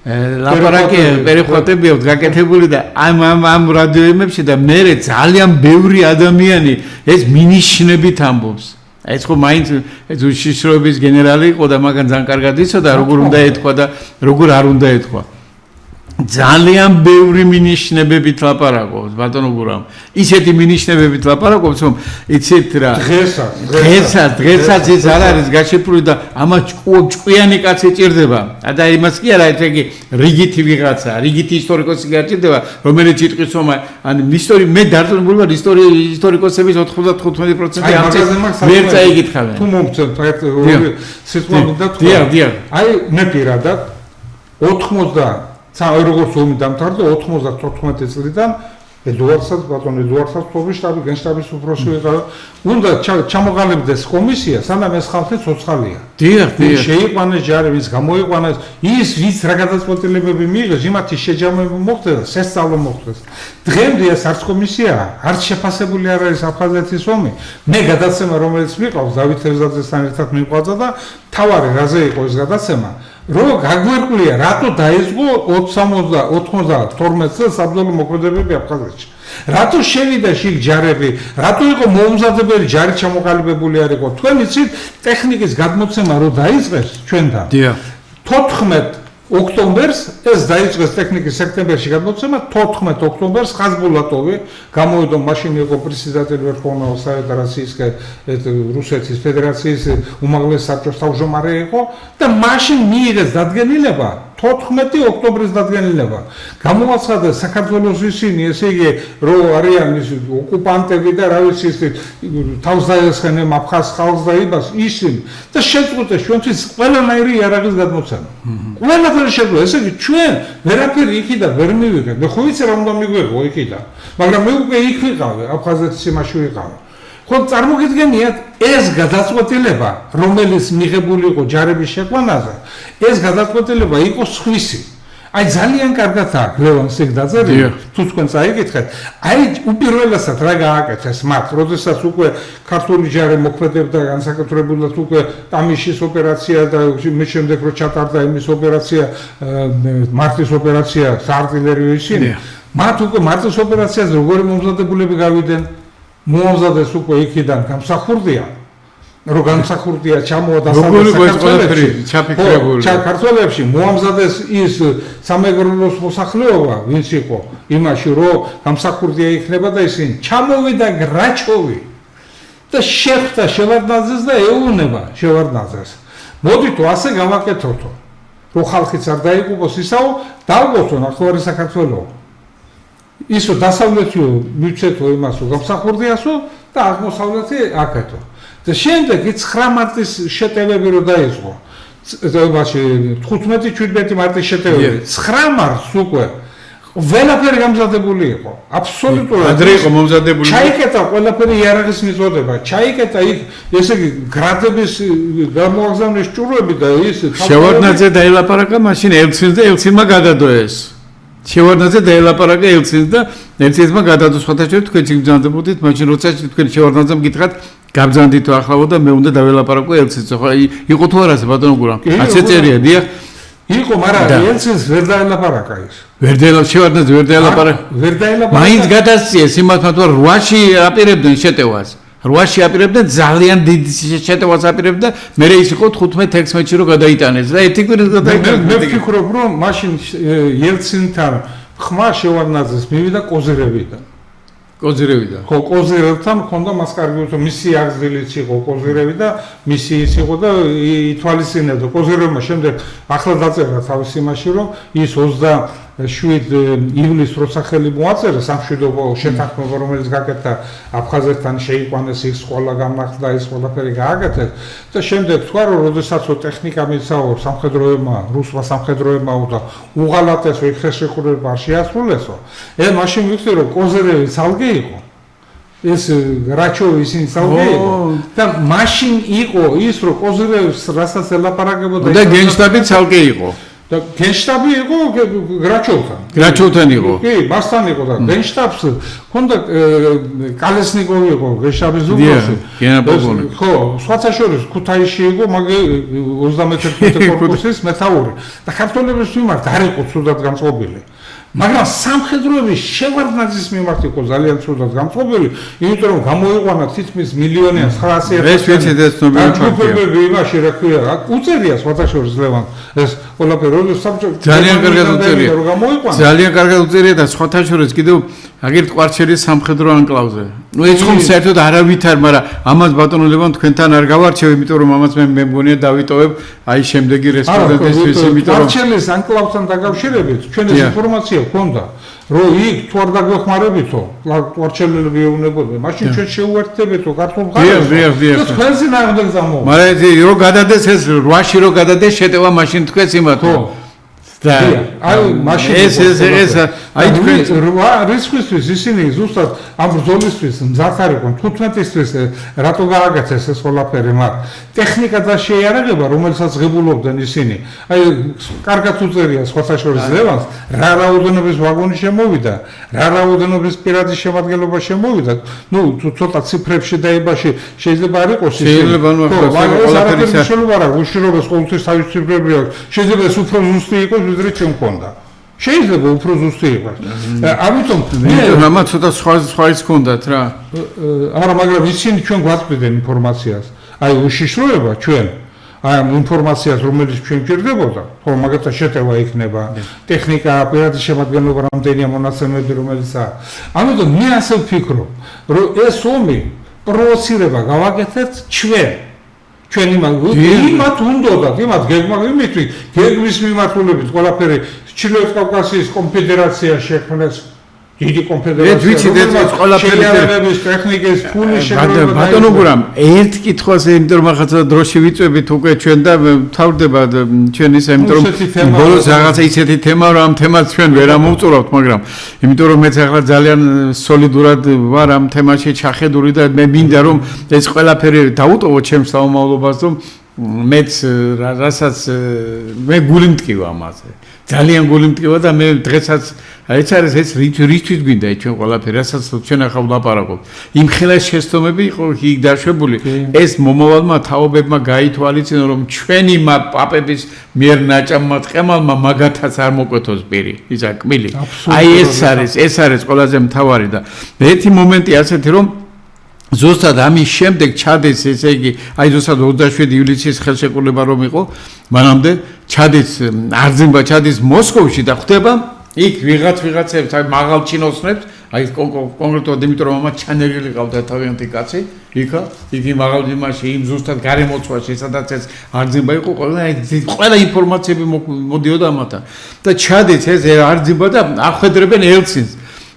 ლაპარაკი პერიხვატები აქვს გაკეთებული და ამ რადიოემებში და მე ძალიან ბევრი ადამიანი ეს მინიშნებით ამბობს. ეს ხო მაინც უშიშროების გენერალი იყო და მაგან ძალიან კარგად იცოდა როგორ უნდა ეთქვა და როგორ არ უნდა ეთქვა. ძალიან ბევრი მინიშნებებით ლაპარაკობს ბატონო გურამ. ისეთი მინიშნებებით ლაპარაკობს რომ იცით რა დღესაც ეს არ არის გაშიფრული და ამა ჭკვიანი კაცი ჭირდება. და იმას კი არა ესე იგი რიგითი ვიღაცა, რიგითი ისტორიკოსი გაჭირდება, რომელიც იტყვის რომ ან მე დარწმუნებული ვარ ისტორიკოსების 95% ვერ წაიკითხავენ. თუ მომწევთ ერთ სიტყვა მინდა თქვა. აი მე პირადად როგორც ომი დამთავრდა 94 წლიდან ედუარდსაც თობის შტაბი გენშტაბის უფროსი ვიყავ. უნდა ჩამოყალიბდეს კომისია, სანამ ეს ხალხი ცოცხალია. დიახ. შეიყვანეს ჯარი, ვის გამოიყვანეს, ის ვის რა გადაწყვეტილებები მიიღეს, იმათი შეჯამება მოხდეს, შესწავლა მოხდეს. დღემდე ეს არც კომისიაა, არც შეფასებული არ არის აფხაზეთის ომი. მე გადაცემა რომელიც მიყავს დავით ევზაძესთან ერთად მიყვაძა და თავარი რაზე იყო ეს გადაცემა. რო გაგვერკვია რატო დაიწყო 92 წელს საბრძოლო მოქმედებები აფხაზეთში. რატო შევიდა შიგ ჯარები, რატო იყო მოუმზადებელი ჯარი ჩამოყალიბებული არ იყო. თქვენ იცით ტექნიკის გადმოცემა რო დაიწყეს ჩვენთან. 14 ოქტომბერს ეს დაიწყეს ტექნიკის სექტემბერში გადმოცემა 14 ოქტომბერს ხაზბულატოვი გამოვიდა მაშინ იყო პრეზიდენტი ვერხოვნაო საერთაშორისო რუსეთის ფედერაციის უმაღლესი საბჭოს თავმჯდომარე იყო და მაშინ მიიღეს დადგენილება 14 ოქტომბრის დადგენილება. გამოაცხადა საქართველოს ისინი, ესე იგი, რო არიან ის ოკუპანტები და რა ვიცი ის თავს დაესხნენ აფხაზ ხალხს და იმას ისინი და შეწყვეტეს ჩვენთვის ყველანაირი იარაღის გადმოცემა. ყველაფერი შეგვიძლია, ესე იგი ჩვენ ვერაფერი იქიდან ვერ მივიღეთ. მე ხო ვიცი რა უნდა მიგვეღო იქიდან, მაგრამ მე უკვე იქ ვიყავი, აფხაზეთის იმაში ვიყავი. ხო წარმოგიდგენიათ ეს გადაწყვეტილება, რომელიც მიღებული იყო ჯარების შეყვანაზე, ეს გადაწყვეტილება იყო სხვისი. აი ძალიან კარგად აქვს ლევონს ეგ დაწერილი, თუ თქვენ წაიკითხეთ, აი უპირველესად რა გააკეთეს მათ, როდესაც უკვე ქართული ჯარი მოქმედებდა განსაკუთრებულად უკვე ტამიშის ოპერაცია და მის შემდეგ რო ჩატარდა იმის ოპერაცია, მარტის ოპერაცია, საარტილერიო ისინი, მათ უკვე მარტის ოპერაციაზე როგორი მომზადებულები გავიდნენ მოამზადეს უკვე იქიდან გამსახურდია, რო გამსახურდია ჩამოვა საქართველოში, მოამზადეს ის სამეგრელოს მოსახლეობა, ვინც იყო იმაში, რომ გამსახურდია იქნება და ისინი ჩამოვიდა გრაჩოვი და შეხვდა შევარდნაძეს და ეუბნება შევარდნაძეს. მოდით ასე გავაკეთოთო, რომ ხალხიც არ დაიღუპოს ისაო, დავგოთო ნახევარი საქართველო. ისო დასავლეთიო მივცეთო იმასო გამსახურდიასო და აღმოსავლეთი აქეთო. და შემდეგ 9 მარტის შეტევები რო დაიწყო. მაშინ 15-17 მარტის შეტევები. 9 მარტს უკვე ყველაფერი გამზადებული იყო. აბსოლუტურად. ადრე იყო მომზადებული. ჩაიკეტა ყველაფერი იარაღის მიწოდება. ჩაიკეტა იქ ესე იგი გრადების გამოაგზავნეს ჭურვები და ის შევარდნაძე დაელაპარაკა მაშინ ელცინს და ელცინმა გადადო ეს. შევარდნაძე დაელაპარაკა ელცინს და ელცინმა გადადო სხვათა შორის თქვენ გიბრძანდებოდით, მაშინ როცა თქვენ შევარდნაძემ გითხრათ გაბრძანდით ახლა და მე უნდა დაველაპარაკო ელცინს. ხო იყო თუ არა ბატონო გურამ? ასე წერია, დიახ. იყო, მაგრამ ელცინს ვერ დაელაპარაკა ის. შევარდნაძე ვერ დაელაპარაკა. ვერ დაელაპარაკა. მაინც გადასწიეს იმათმა თუ 8-ში აპირებდნენ შეტევას. 8-ში აპირებდნენ ძალიან დიდი შეტევას აპირებდნენ, მე ის იყო 15-16-ში რომ გადაიტანეს და ერთი კვირით გადაიტანეს. მე ვფიქრობ რომ მაშინ ელცინთან ხმა შევარდნაძეს მივიდა კოზირევიდან. ხო, კოზირევთან ხონდა მას კარგი უცო მისი აღზრდილიც იყო კოზირევი და მისი ის იყო და ითვალისწინებდა კოზირევმა შემდეგ ახლა დაწერა თავის იმაში რომ ის 27 ივლისს როცა ხელი მოაწერა სამშვიდობო შეთანხმება რომელიც გაკეთდა აფხაზეთთან შეიყვანეს ის ყველა გამახდა ის ყველაფერი გააკეთეს და შემდეგ თქვა რომ როდესაც ტექნიკა მიცაო სამხედროებმა რუსმა სამხედროებმა და უღალატესო იქ ხელშეკრულება არ შეასრულესო მაშინ ვიხდი რომ კოზირევი ცალკე იყო ეს რაჩოვი ისინი საუბარი იყო და მაშინ იყო ის რომ კოზირევს რასაც ელაპარაკებოდა და გენშტაბი ცალკე იყო და გენშტაბი იყო გრაჩოვთან იყო კი მასთან იყო და გენშტაბს ჰქონდა კალესნიკოვი იყო გენშტაბის ზუგდიდში ხო სხვათა შორის ქუთაისში იყო მაგე 31 კორპუსის მეთაური და ქართველების მიმართ არ იყო ცუდად განწყობილი მაგრამ სამხედროების შევარდნაძის მიმართ იყო ძალიან ცუდად განწყობილი, იმიტომ რომ გამოიყვანა თითქმის 1.900.000 ეს ვიცით ეს ცნობილი ფაქტია. იმაში რა ქვია, უწერია სხვათაშორის ლევან ეს ყველაფერი საბჭო ძალიან კარგად უწერია. ძალიან კარგად უწერია და სხვათაშორის კიდევ აგერ კვარჩელის სამხედრო ანკლავზე. ნუ ეს ხომ საერთოდ არავითარ, მაგრამ ამას ბატონო ლევან თქვენთან არ გავარჩევ, იმიტომ რომ ამას მე მგონია დავიტოვებ აი შემდეგი რესპონდენტისთვის, იმიტომ რომ კვარჩელის ანკლავთან დაკავშირებით ჩვენ ეს ინფორმაცია ჰქონდა, რომ იქ თუ არ დაგვეხმარებითო, კვარჩელები ეუნებოდნენ, მაშინ ჩვენ შეუერთდებითო ქართულ მხარეს. ეს ხელზე არ უნდა გზამო. მაგრამ რო გადადეს ეს 8-ში რო გადადეს შეტევა მაშინ თქვენს იმათო. და აი მაშინ ეს აი თქვენ რისხვისთვის ისინი ზუსტად ამ ბრძოლისთვის მზად არ იყვნენ 15-ისთვის რატო გააგაცეს ეს ყველაფერი მათ ტექნიკა და შეიარაღება რომელსაც ღებულობდნენ ისინი აი კარგად უწერია სხვათა შორის ლევანს რა რაოდენობის ვაგონი შემოვიდა რა რაოდენობის პირადი შემადგენლობა შემოვიდა ნუ ცოტა ციფრებში დაიბაში შეიძლება არ იყოს ისინი შეიძლება ნუ ყველაფერი შეიძლება რა უშუალოდ ყოველთვის თავის ციფრები აქვს შეიძლება ეს უფრო ზუსტი იყოს ვიდრე ჩვენ მქონდა შეიძლება უფრო ზუსტი იყოს. ამიტომ მე ცოტა სხვა ის გქონდათ რა. არა, მაგრამ ისინი ჩვენ გვაწვდენ ინფორმაციას. აი უშიშროება ჩვენ აი ამ ინფორმაციას რომელიც ჩვენ გვჭირდებოდა, ხო, მაგათა შეტევა იქნება, ტექნიკა, პირადი შემადგენლობა რამდენია მონაცემები რომელიცაა. ამიტომ მე ასე ვფიქრობ, რომ ეს ომი პროვოცირება გავაკეთეთ ჩვენ იმათ უნდათ, იმათ გეგმის მიმართულებით ყველაფერი ჩრდილოეთ კავკასიის კონფედერაცია შექმნეს დიდი კონფედერაცია ეს ყველაფერი ტექნიკის ფული შეგროვება ბატონო გურამ ერთ კითხვაზე იმიტომ რომ ახლა დროში ვიწვევით უკვე ჩვენ და თავდება ჩვენ ისე იმიტომ რომ ბოლოს რაღაცა ისეთი თემა რომ ამ თემას ჩვენ ვერ ამოვწურავთ მაგრამ იმიტომ რომ მეც ახლა ძალიან სოლიდურად ვარ ამ თემაში ჩახედული და მე მინდა რომ ეს ყველაფერი დაუტოვო ჩემს საომავლობას რომ მეც რასაც მე გული მტკივა ამაზე ძალიან გული მტკივა და მე დღესაც ეს არის ეს რიჩვით გვინდა ჩვენ ყველაფერი რასაც ჩვენ ახლა ვლაპარაკობთ იმ ხელას შეცდომები იყო იქ დაშვებული ეს მომავალმა თაობებმა გაითვალისწინონ რომ ჩვენი პაპების მიერ ნაჭამმა ტყემალმა მაგათაც არ მოკვეთოს პირი ისა კმილი აი ეს არის ყველაზე მთავარი და ერთი მომენტი ასეთი რომ ზუსტად ამის შემდეგ ჩადეს ესე იგი აი ზუსტად 27 ივლისის ხელშეკრულება რომ იყო მანამდე ჩადეს არძიმბა ჩადის მოსკოვში და ხდება იქ ვიღაცებს აი მაღალ ჩინოსნებს აი კონკრეტულად იმიტომ რომ ამათ ჩანერილი ყავდა თავიანთი კაცი იქა იგი მაღალ იმაში იმ ზუსტად გარემოცვაში სადაც ეს არძიმბა იყო ყველა ინფორმაციები მოდიოდა ამათან და ჩადეს ეს არძიმბა და ახვედრებენ ელცინს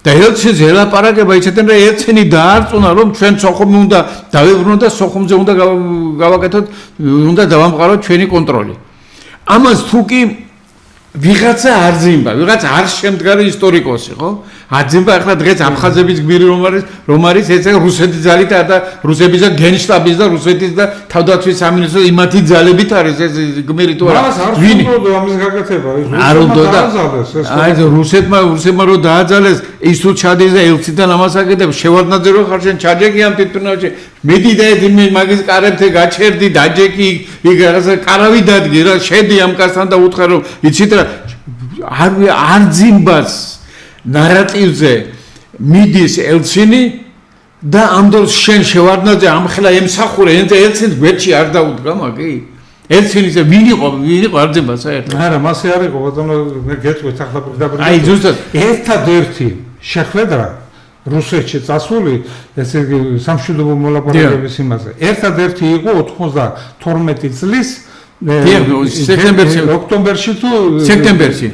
და ელცინს ელაპარაკება იცოდნენ რომ ელცინი დაარწმუნა რომ ჩვენ სოხუმი უნდა დავებრუნოთ და სოხუმზე უნდა გავაკეთოთ უნდა დავამყაროთ ჩვენი კონტროლი ამას თუ კი ვიღაცა არძიმბა ვიღაცა არ შემდგარი ისტორიკოსი ხო არძიმბა ახლა დღეს აფხაზების გმირი რომ არის ეს რუსეთის ძალით და რუსების და გენშტაბის და რუსეთის და თავდაცვის სამინისტროს იმათი ძალებით არის ეს გმირი თუ არა ვინ უნდა ამის გაკეთება არ უნდა და აი რუსეთმა რომ დააძალეს ის თუ ჩადის და ელციდან ამას აკეთებს შევარდნაძე რო ხარ შენ ჩაჯეკი ამ თვითონავში მედი და მაგის კარებთე გაჩერდი დაჯეკი იქ რაღაცა კარავი დადგი რა შედი ამ კაცთან და უთხრა რომ იცით რა არძიმბას ნარატივზე მიდის ელცინი და ამ დროს შენ შევარდნაძე ამხელა ემსახურე ელცინს გვერდში არ დაუდგა მაგი ელცინი ვინ იყო არძიმბა საერთოდ არა მასე არ იყო ბატონო მე გეტყვით ახლა პირდაპირ აი ზუსტად ერთადერთი შეხვედრა რუსეთში წასული ესე იგი სამშვიდობო მოლაპარაკების იმაზე ერთადერთი იყო 92 წლის სექტემბერში ოქტომბერში თუ სექტემბერში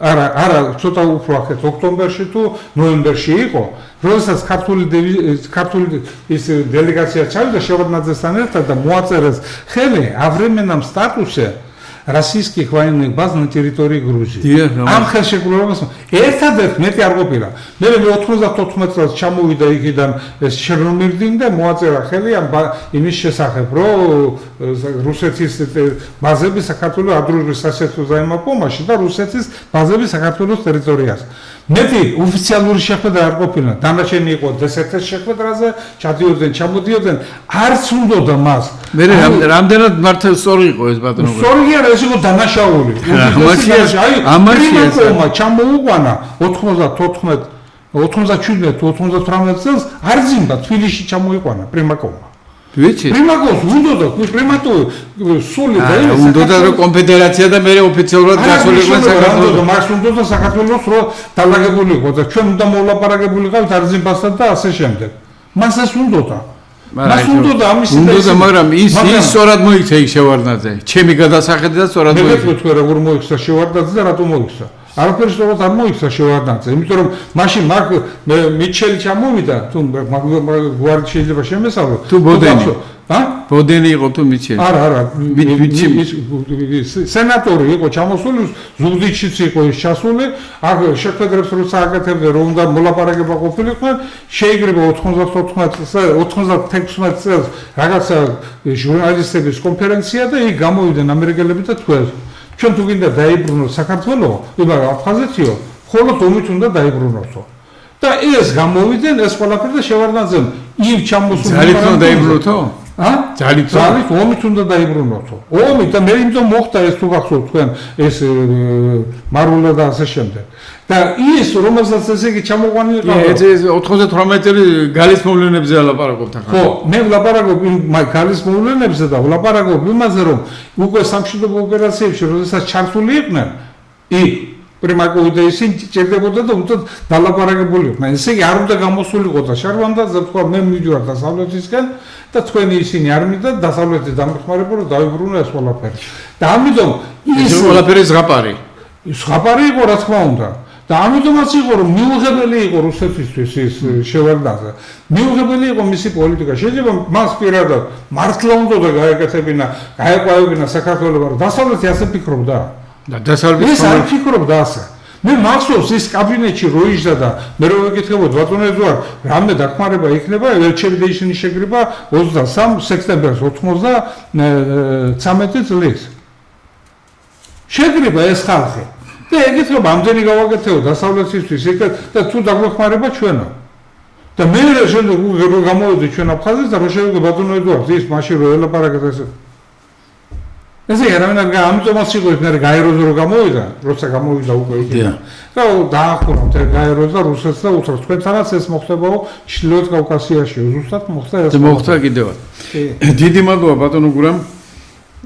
არა ცოტა უფრო ახეთ ოქტომბერში თუ ნოემბერში იყო როდესაც ქართული ის დელეგაცია ჩავიდა შევარდნაძესთან ერთად და მოაწერეს ხელი ავრემენამ სტატუსზე российских военных баз на территории Грузии. Ამ ხელშეკრულებას ერთადერთ მეტი არ ყოფილა. მე 94 წელს ჩამოვიდა იქიდან ეს ჩერნომირდინ და მოაწერა ხელი ამ იმის შესახებ, რომ რუსეთის ბაზები საქართველოს ადრული სასაცილო ზაიმაპომაში და რუსეთის ბაზები საქართველოს ტერიტორიაზე. მეტი ოფიციალური შეხვედრა არ ყოფილა. დანარჩენი იყო დსთ-ს შეხვედრაზე, ჩადიოდნენ, ჩამოდიოდნენ, არც უნდოდა მას. მე რამდენად მართლა სწორი იყო ეს ბატონო. სწორი არა, ეს იყო დანაშაული. პრიმაკოვმა ჩამოუყვანა 97-98 წელს არძიმბა თბილისში ჩამოიყვანა პრიმაკოვმა. ვიცი? პრიმაკოვს უნდოდა, პრიმატოვი სული და უნდოდა რომ კონფედერაცია და მე ოფიციალურად გასულიყო საქართველოს. მას უნდოდა საქართველოს რო დალაგებულიყო და ჩვენ უნდა მოლაპარაკებულიყავით არძიმბასთან და ასე შემდეგ. მას ეს უნდოდა. მას უნდოდა ამის უნდა, მაგრამ ის სწორად მოიქცა იქ შევარდნაძე. ჩემი გადასახედი და სწორად მოიქცა. მე ვთქვი როგორ მოიქცა შევარდნაძე და რატომ მოიქცა. არაფერი სწორად არ მოიქცა შევარდნაძე, იმიტომ რომ მაშინ მაგ მიჩელი ჩამოვიდა, თუ გვარი შეიძლება შემესწავლო. თუ ბოდენი. ბოდენი იყო თუ მიჩელი. არა, სენატორი იყო ჩამოსული, ზუგდიდშიც იყო ის ჩასული, აქ შეხვედრებს როცა აკეთებდა, რომ უნდა მოლაპარაკება ყოფილიყო, შეიძლება 96 წელს რაღაცა ჟურნალისტების კონფერენცია და იქ გამოვიდნენ ამერიკელები და თქვენ ჩვენ თუ გინდა დაიბრუნოთ საქართველოს, იმაga აფხაზეთიო, ხოლო ომით უნდა დაიბრუნოთო. და ეს გამოვიდნენ ეს ყველაფერი და შევარდნაძემ იმ ჩამოსული ძალით უნდა დაიბრუნოთო? ძალით ომით უნდა დაიბრუნოთო. ომით და მე იმიტომ მოხდა ეს თუ გახსოვთ თქვენ ეს მარულა და ასე შემდეგ. და ის რომელსაც ესე იგი ჩამოყვანილი ყავდა. ეს 98 წელი გალის მოვლენებზე ლაპარაკობთ ახლა. ხო, მე ვლაპარაკობ გალის მოვლენებზე და ვლაპარაკობ იმაზე რომ უკვე სამშვიდობო ოპერაციებში როდესაც ჩართული იყვნენ, იქ პრიმაკოვი და ისინი ჭირდებოდა და უბრალოდ დალაპარაკებული იყვნენ. ესე იგი არ უნდა გამოსულიყო და შარვანდაძე თქვა მე მივიდივარ დასავლეთისკენ და თქვენი ისინი არ მინდა დასავლეთი დამეხმარებო რომ დავიბრუნო ეს ყველაფერი. და ამიტომ ის ყველაფერი ზღაპარი. ზღაპარი იყო რა თქმა უნდა. და ამიტომაც იყო რომ მიუღებელი იყო რუსეთისთვის ის შევარდნაძე. მიუღებელი იყო მისი პოლიტიკა. შეიძლება მას პირადად მართლა უნდა გაეკეთებინა, გაეყვავებინა საქართველოს, დასავლეთი ასე ფიქრობდა. და დასავლეთი ეს არ ფიქრობდა ასე. მე მახსოვს ის კაბინეტში რო იჯდა და მე რო ვეკითხებოდ ბატონო ედუარ, რამე დახმარება იქნება ელჩები და ისინი შეგრიბა 23 სექტემბერს 93 წლის. შეგრიბა ეს ხალხი. და ეგეთ რომ ამდენი გავაკეთეო დასავლეთისთვის იქეთ და თუ დაგვეხმარება ჩვენო. და მე შემდეგ რო გამოვედი ჩვენ აფხაზეთს და რო შევიდე ბატონო ედუარდ ის მაშინ რო ელაპარაკეთ ესე. ესე არავინ არ ამიტომაც იყო ეს მე გაეროზე რო გამოვიდა, როცა გამოვიდა უკვე იქიდან. და დაახურა მთელ გაეროს და რუსეთს და უთხრა თქვენთანაც ეს მოხდებაო ჩრდილოეთ კავკასიაში, ზუსტად მოხდა ეს. მოხდა კიდევაც. დიდი მადლობა ბატონო გურამ.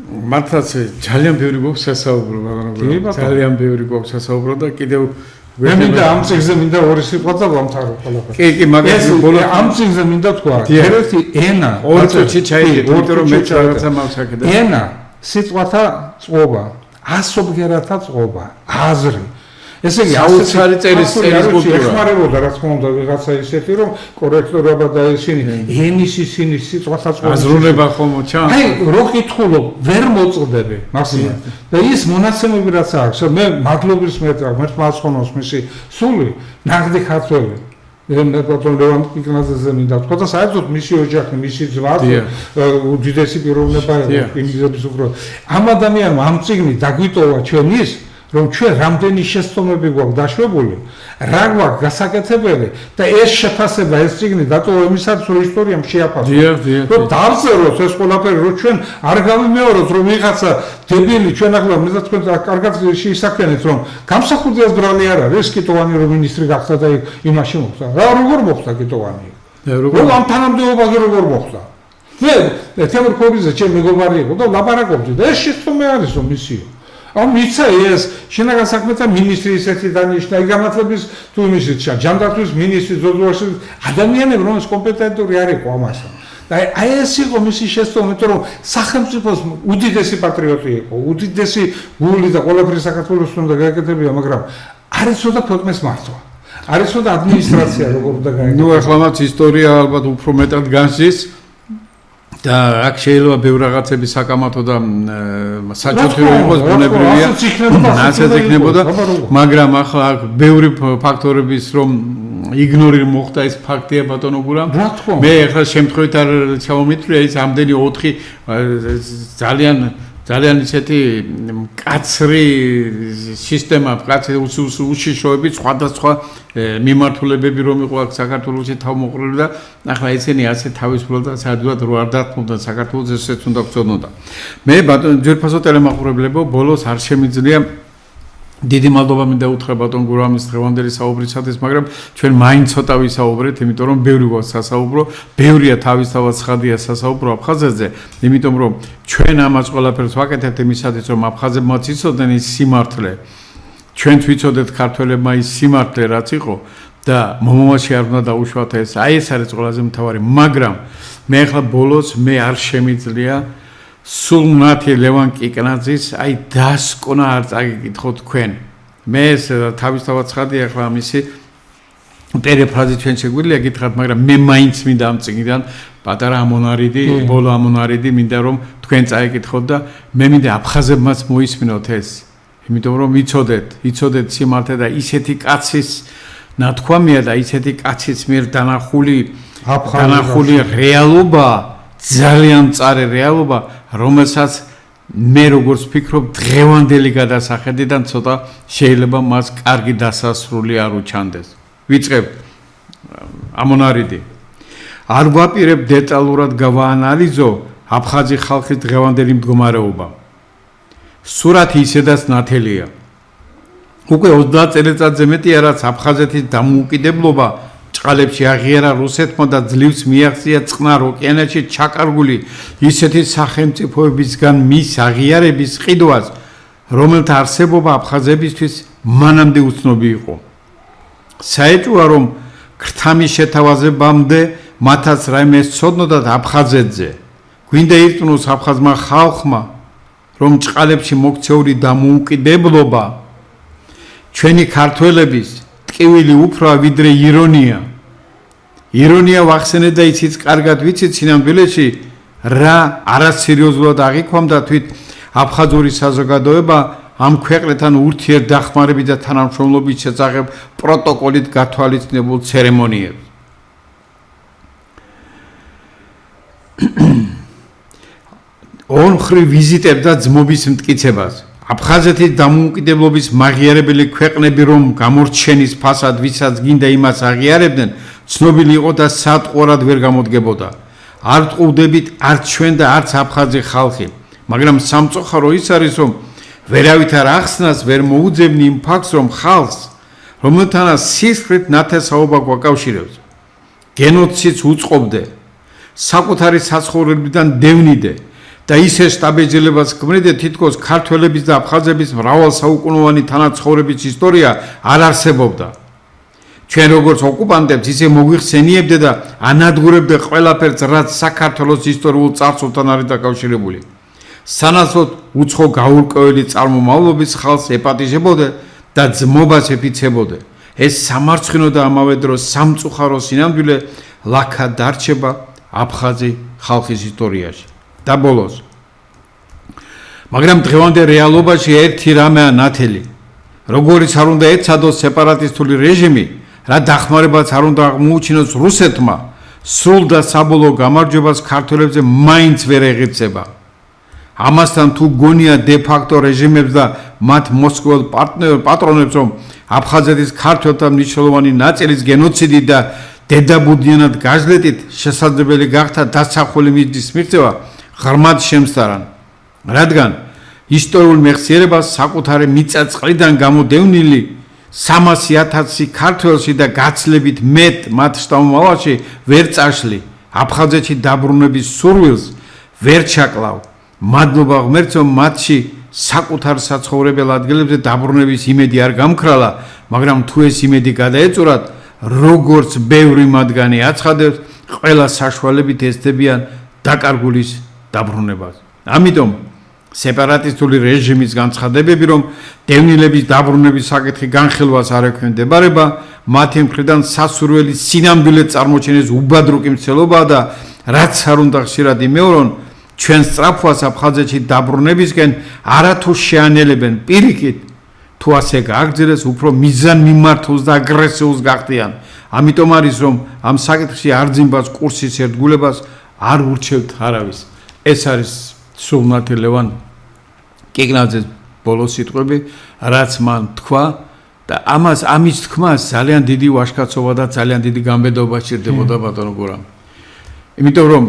მართლაც ძალიან ბევრი გვაქვს სასაუბრო ბატონო გურამ. ძალიან ბევრი გვაქვს სასაუბრო და კიდევ მე მინდა ამ წიგნზე მინდა ორი სიტყვა და ვამთავრო ყველაფერი. კი, მაგას ბოლოს ამ წიგნზე მინდა თქვა, ერთი ენა, ორი წუთი ჩაიგეთ, იმიტომ რომ მე რაღაცა მავსაკე და ენა სიტყვათა წყობა, ასობგერათა წყობა, აზრი. ესე იგი აუცარი წერის კულტურა. ეხმარებოდა რა თქმა უნდა ვიღაცა ისეთი რომ კორექტორობა და ისინი ენის ისინი სიტყვათა წყობა. აზრულება ხომ ჩან? აი, რო კითხულობ, ვერ მოწყდები მასიმა. და ის მონაცემები რაც აქვს, მე მადლობის მეტყვა, მე მაცხონოს მისი სული, ნაღდი ქართველი. მე ბატონ ლევან კიკნაძეზე მინდა თქვა და საერთოდ მისი ოჯახი, მისი ძმა, უდიდესი პიროვნება იყო ინგლისების უფრო. ამ ადამიანმა ამ წიგნი დაგვიტოვა ჩვენ ის რომ ჩვენ რამდენი შეცდომები გვაქვს დაშვებული, რა გვაქვს გასაკეთებელი და ეს შეფასება, ეს წიგნი დატოვა იმისათვის, რომ ისტორიამ შეაფასოს. რომ დავწეროთ ეს ყველაფერი, რომ ჩვენ არ გავიმეოროთ, რომ ვიღაცა დებილი ჩვენ ახლა მე და თქვენ კარგად შეისახენეთ, რომ გამსახურდიას ბრალი არ არის, კიტოვანი რომ მინისტრი გახდა და იმაში მოხდა. რა როგორ მოხდა კიტოვანი? რომ ამ თანამდებობაზე როგორ მოხდა? მე თემურ ქობიძე ჩემი მეგობარი იყო და ლაპარაკობდი და ეს შეცდომა არისო მისიო. ამ მიცა ეს შინაგან საქმეთა მინისტრი ისეთი დანიშნა, გამართლების თუ იმისიც ჯანდაცვის მინისტრი ზოგადად ადამიანები რომელს კომპეტენტური არ იყო ამასთან. და აი ეს იყო მისი შეცდომა, იმიტომ რომ სახელმწიფოს უდიდესი პატრიოტი იყო, უდიდესი გული და ყველაფერი საქართველოს უნდა გააკეთებია, მაგრამ არ იცოდა ქვეყნის მართვა. არ იცოდა ადმინისტრაცია როგორ უნდა გააკეთებია. ნუ ახლა მათ ისტორია ალბათ უფრო მეტად განსის. და აქ შეიძლება ბევრ რაღაცების საკამათო და საჩუქრო იყოს ბუნებრივია ასეც იქნებოდა მაგრამ ახლა აქ ბევრი ფაქტორების რომ იგნორირ მოხდა ეს ფაქტია ბატონო გურამ მე ახლა შემთხვევით არ ჩავომიტვრია ის ამდენი 4 ძალიან ისეთი კაცრი სისტემა, კაცრი უშიშროებით სხვადასხვა მიმართულებები რომ იყო აქ საქართველოში თავმოყრილი და ახლა ესენი ასე თავისუფლად და საერთოდ რო არ დათმობდნენ საქართველოს ესეც უნდა გწოდნოდა. მე ბატონო ძვირფასო ტელემაყურებლებო ბოლოს არ შემიძლია დიდი მადლობა მინდა უთხრა ბატონ გურამის დღევანდელი საუბრისათვის, მაგრამ ჩვენ მაინც ცოტა ვისაუბრეთ, იმიტომ რომ ბევრი გვაქვს სასაუბრო, ბევრია თავისთავად ცხადია სასაუბრო აფხაზეთზე, იმიტომ რომ ჩვენ ამას ყველაფერს ვაკეთებთ იმისათვის, რომ აფხაზებმა იცოდნენ ის სიმართლე, ჩვენც ვიცოდეთ ქართველებმა ის სიმართლე რაც იყო და მომავალში არ უნდა დაუშვათ ეს. აი ეს არის ყველაზე მთავარი, მაგრამ მე ახლა ბოლოს მე არ შემიძლია სულ ნათი ლევან კიკნაძის აი დასკვნა არ წაგიკითხოთ თქვენ. მე ეს თავისთავად ცხადია ახლა მისი ტელეფრაზი ჩვენ შეგვიძლია გითხრათ, მაგრამ მე მაინც მინდა ამ წიგნიდან პატარა ამონარიდი, ბოლო ამონარიდი მინდა რომ თქვენ წაიკითხოთ და მე მინდა აფხაზებმაც მოისმინოთ ეს. იმიტომ რომ იცოდეთ სიმართლე და ისეთი კაცის ნათქვამია და ისეთი კაცის მიერ დანახული რეალობა ძალიან მწარე რეალობა, რომელსაც მე როგორც ვფიქრობ, დღევანდელი გადასახედიდან ცოტა შეიძლება მას კარგი დასასრული არ უჩანდეს. ვიწყებ ამონარიდი. არ ვაპირებ დეტალურად გავაანალიზო აფხაზი ხალხის დღევანდელი მდგომარეობა. სურათი ისედაც ნათელია. უკვე 30 წელიწადზე მეტია, რაც აფხაზეთის დამოუკიდებლობა ჭყალებში აღიარა რუსეთმა და ძლივს მიაღწია წყნარ ოკეანეში ჩაკარგული ისეთი სახელმწიფოებისგან მის აღიარების ყიდვას, რომელთა არსებობა აფხაზებისთვის მანამდე უცნობი იყო. საეჭვოა რომ ქრთამის შეთავაზებამდე მათაც რაიმე სცოდნოდათ აფხაზეთზე. გვინდა ირწმუნოს აფხაზმა ხალხმა, რომ ჭყალებში მოქცეული დამოუკიდებლობა ჩვენი ქართველების ტკივილი უფრა ვიდრე ირონია. ირონია ვახსენეთ და იცით კარგად ვიცით სინამდვილეში რა არასერიოზულად აღიქვამდა თვით აფხაზური საზოგადოება ამ ქვეყნთან ურთიერთდახმარებით და თანამშრომლობის შესახებ პროტოკოლით გათვალისწინებულ ცერემონიებს. ორმხრივ ვიზიტებდა ძმობის მტკიცებას. აფხაზეთის დამოუკიდებლობის მაღიარებელი ქვეყნები რომ გამორჩენის ფასად ვისაც გინდა იმას აღიარებდნენ, ცნობილი იყო და სატყუარად ვერ გამოდგებოდა. არ ტყუდებით არც ჩვენ და არც აფხაზი ხალხი, მაგრამ სამწუხარო ის არის, რომ ვერავითარ ახსნას ვერ მოუძებნი იმ ფაქტს, რომ ხალხს, რომელთანაც სისხლით ნათესაობა გვაკავშირებს, გენოციდს უწყობდე, საკუთარი საცხოვრებიდან დევნიდე და ისე შტაბეჭდილებას ქმნიდე, თითქოს ქართველების და აფხაზების მრავალსაუკუნოვანი თანაცხოვრების ისტორია არ არსებობდა. ჩვენ როგორც ოკუპანტებს ისე მოგვიხსენიებდე და ანადგურებდე ყველაფერს, რაც საქართველოს ისტორიულ წარსულთან არის დაკავშირებული. სანაცვლოდ უცხო გაურკვეველი წარმომავლობის ხალხს ეპატიჟებოდე და ძმობას ეფიცებოდე. ეს სამარცხინო და ამავე დროს სამწუხარო სინამდვილე ლაქად დარჩება აფხაზი ხალხის ისტორიაში. და ბოლოს. მაგრამ დღევანდელ რეალობაში ერთი რამეა ნათელი. როგორიც არ უნდა ეცადოს სეპარატისტული რეჟიმი, რა დახმარებაც არ უნდა აღმოუჩინოს რუსეთმა, სრულ და საბოლოო გამარჯვებას ქართველებზე მაინც ვერ ეღწება. ამასთან თუ გონია დე-ფაქტო რეჟიმებს და მათ მოსკოველ პატრონებს, რომ აფხაზეთის ქართველთა მნიშვნელოვანი ნაწილის გენოციდი და დედაბუდიანად გაჟლეტით შესაძლებელი გახდა დასახული მიზნის მიღწევა, ღრმად შემსწარან, რადგან ისტორიულ მეხსიერებას საკუთარი მიწა-წყლიდან გამოდევნილი 300,000 ქართველში და გაცლებით მეტ მათ შთამომავალში ვერ წაშლი, აფხაზეთში დაბრუნების სურვილს ვერ ჩაკლავ. მადლობა ღმერთს, რომ მათში საკუთარ საცხოვრებელ ადგილებზე დაბრუნების იმედი არ გამქრალა, მაგრამ თუ ეს იმედი გადაეწურათ, როგორც ბევრი მათგანი აცხადებს, ყველა საშუალებით ესწრებიან დაკარგულის დაბრუნებას. ამიტომ სეპარატისტული რეჟიმის განცხადებები, რომ დევნილების დაბრუნების საკითხი განხილვას არ ექვემდებარება, მათი მხრიდან სასურველი სინამდვილედ წარმოჩენეს უბადრუკი მცდელობაა და რაც არ უნდა ხშირად იმეორონ ჩვენ სწრაფვას აფხაზეთში დაბრუნებისკენ არათუ შეანელებენ პირიქით თუ ასე გააგრძელეს უფრო მიზან მიმართულს და აგრესიულს გახდიან ამიტომ არის რომ ამ საკითხში არძიმბას კურსის ერთგულებას არ ურჩევთ არავის ეს არის სულნათი ლევან კიგნაძეს ბოლოს სიტყვები რაც მან თქვა და ამის თქმას ძალიან დიდი ვაჟკაცობა და ძალიან დიდი გამბედობა სჭირდებოდა ბატონო გურამ იმიტომ რომ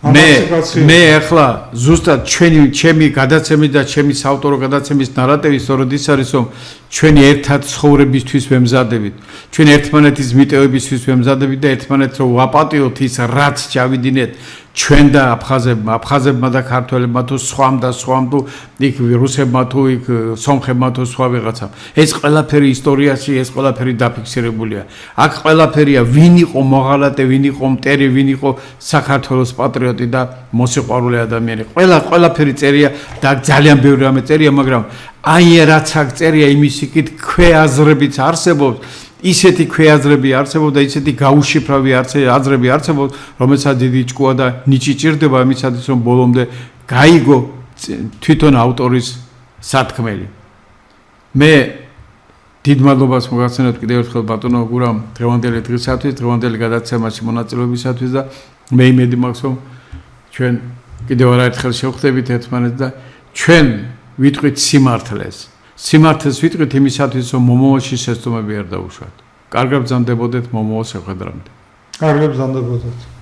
მე ახლა ზუსტად ჩემი გადაცემის და ჩემი საავტორო გადაცემის ნარატივი სწორედ ის არის რომ ჩვენი ერთად ცხოვრებისთვის ვემზადებით ჩვენ ერთმანეთის მიტევებისთვის ვემზადებით და ერთმანეთს რომ ვაპატიოთ ის რაც ჩავიდინეთ ჩვენ და აფხაზებმა და ქართველებმა თუ სხვამ თუ იქ რუსებმა თუ იქ სომხებმა თუ სხვა ვიღაცამ ეს ყველაფერი ისტორიაში ეს ყველაფერი დაფიქსირებულია აქ ყველაფერია ვინ იყო მოღალატე ვინ იყო მტერი ვინ იყო საქართველოს პატრიოტი და მოსიყვარული ადამიანი ყველაფერი წერია და ძალიან ბევრი რამე წერია მაგრამ აი რაც აქ წერია იმის იქით ქვეაზრებიც არსებობს ისეთი ქვეაზრები არსებობს და ისეთი გაუშიფრავი აზრები არსებობს რომელსაც დიდი ჭკუა და ნიჭი ჭირდება იმისათვის რომ ბოლომდე გაიგო თვითონ ავტორის სათქმელი მე დიდ მადლობას მოგაცნობთ კიდევ ერთხელ ბატონო გურამ დღევანდელი დღისათვის დღევანდელი გადაცემაში მონაწილეობისათვის და მე იმედი მაქვს რომ ჩვენ კიდევ არაერთხელ შევხვდებით ერთმანეთს და ჩვენ ვიტყვით სიმართლეს ვიტყვით იმისათვის რომ მომავალში შეცდომები არ დაუშვათ კარგად ბრძანდებოდეთ მომავალ შეხვედრამდე კარგად ბრძანდებოდეთ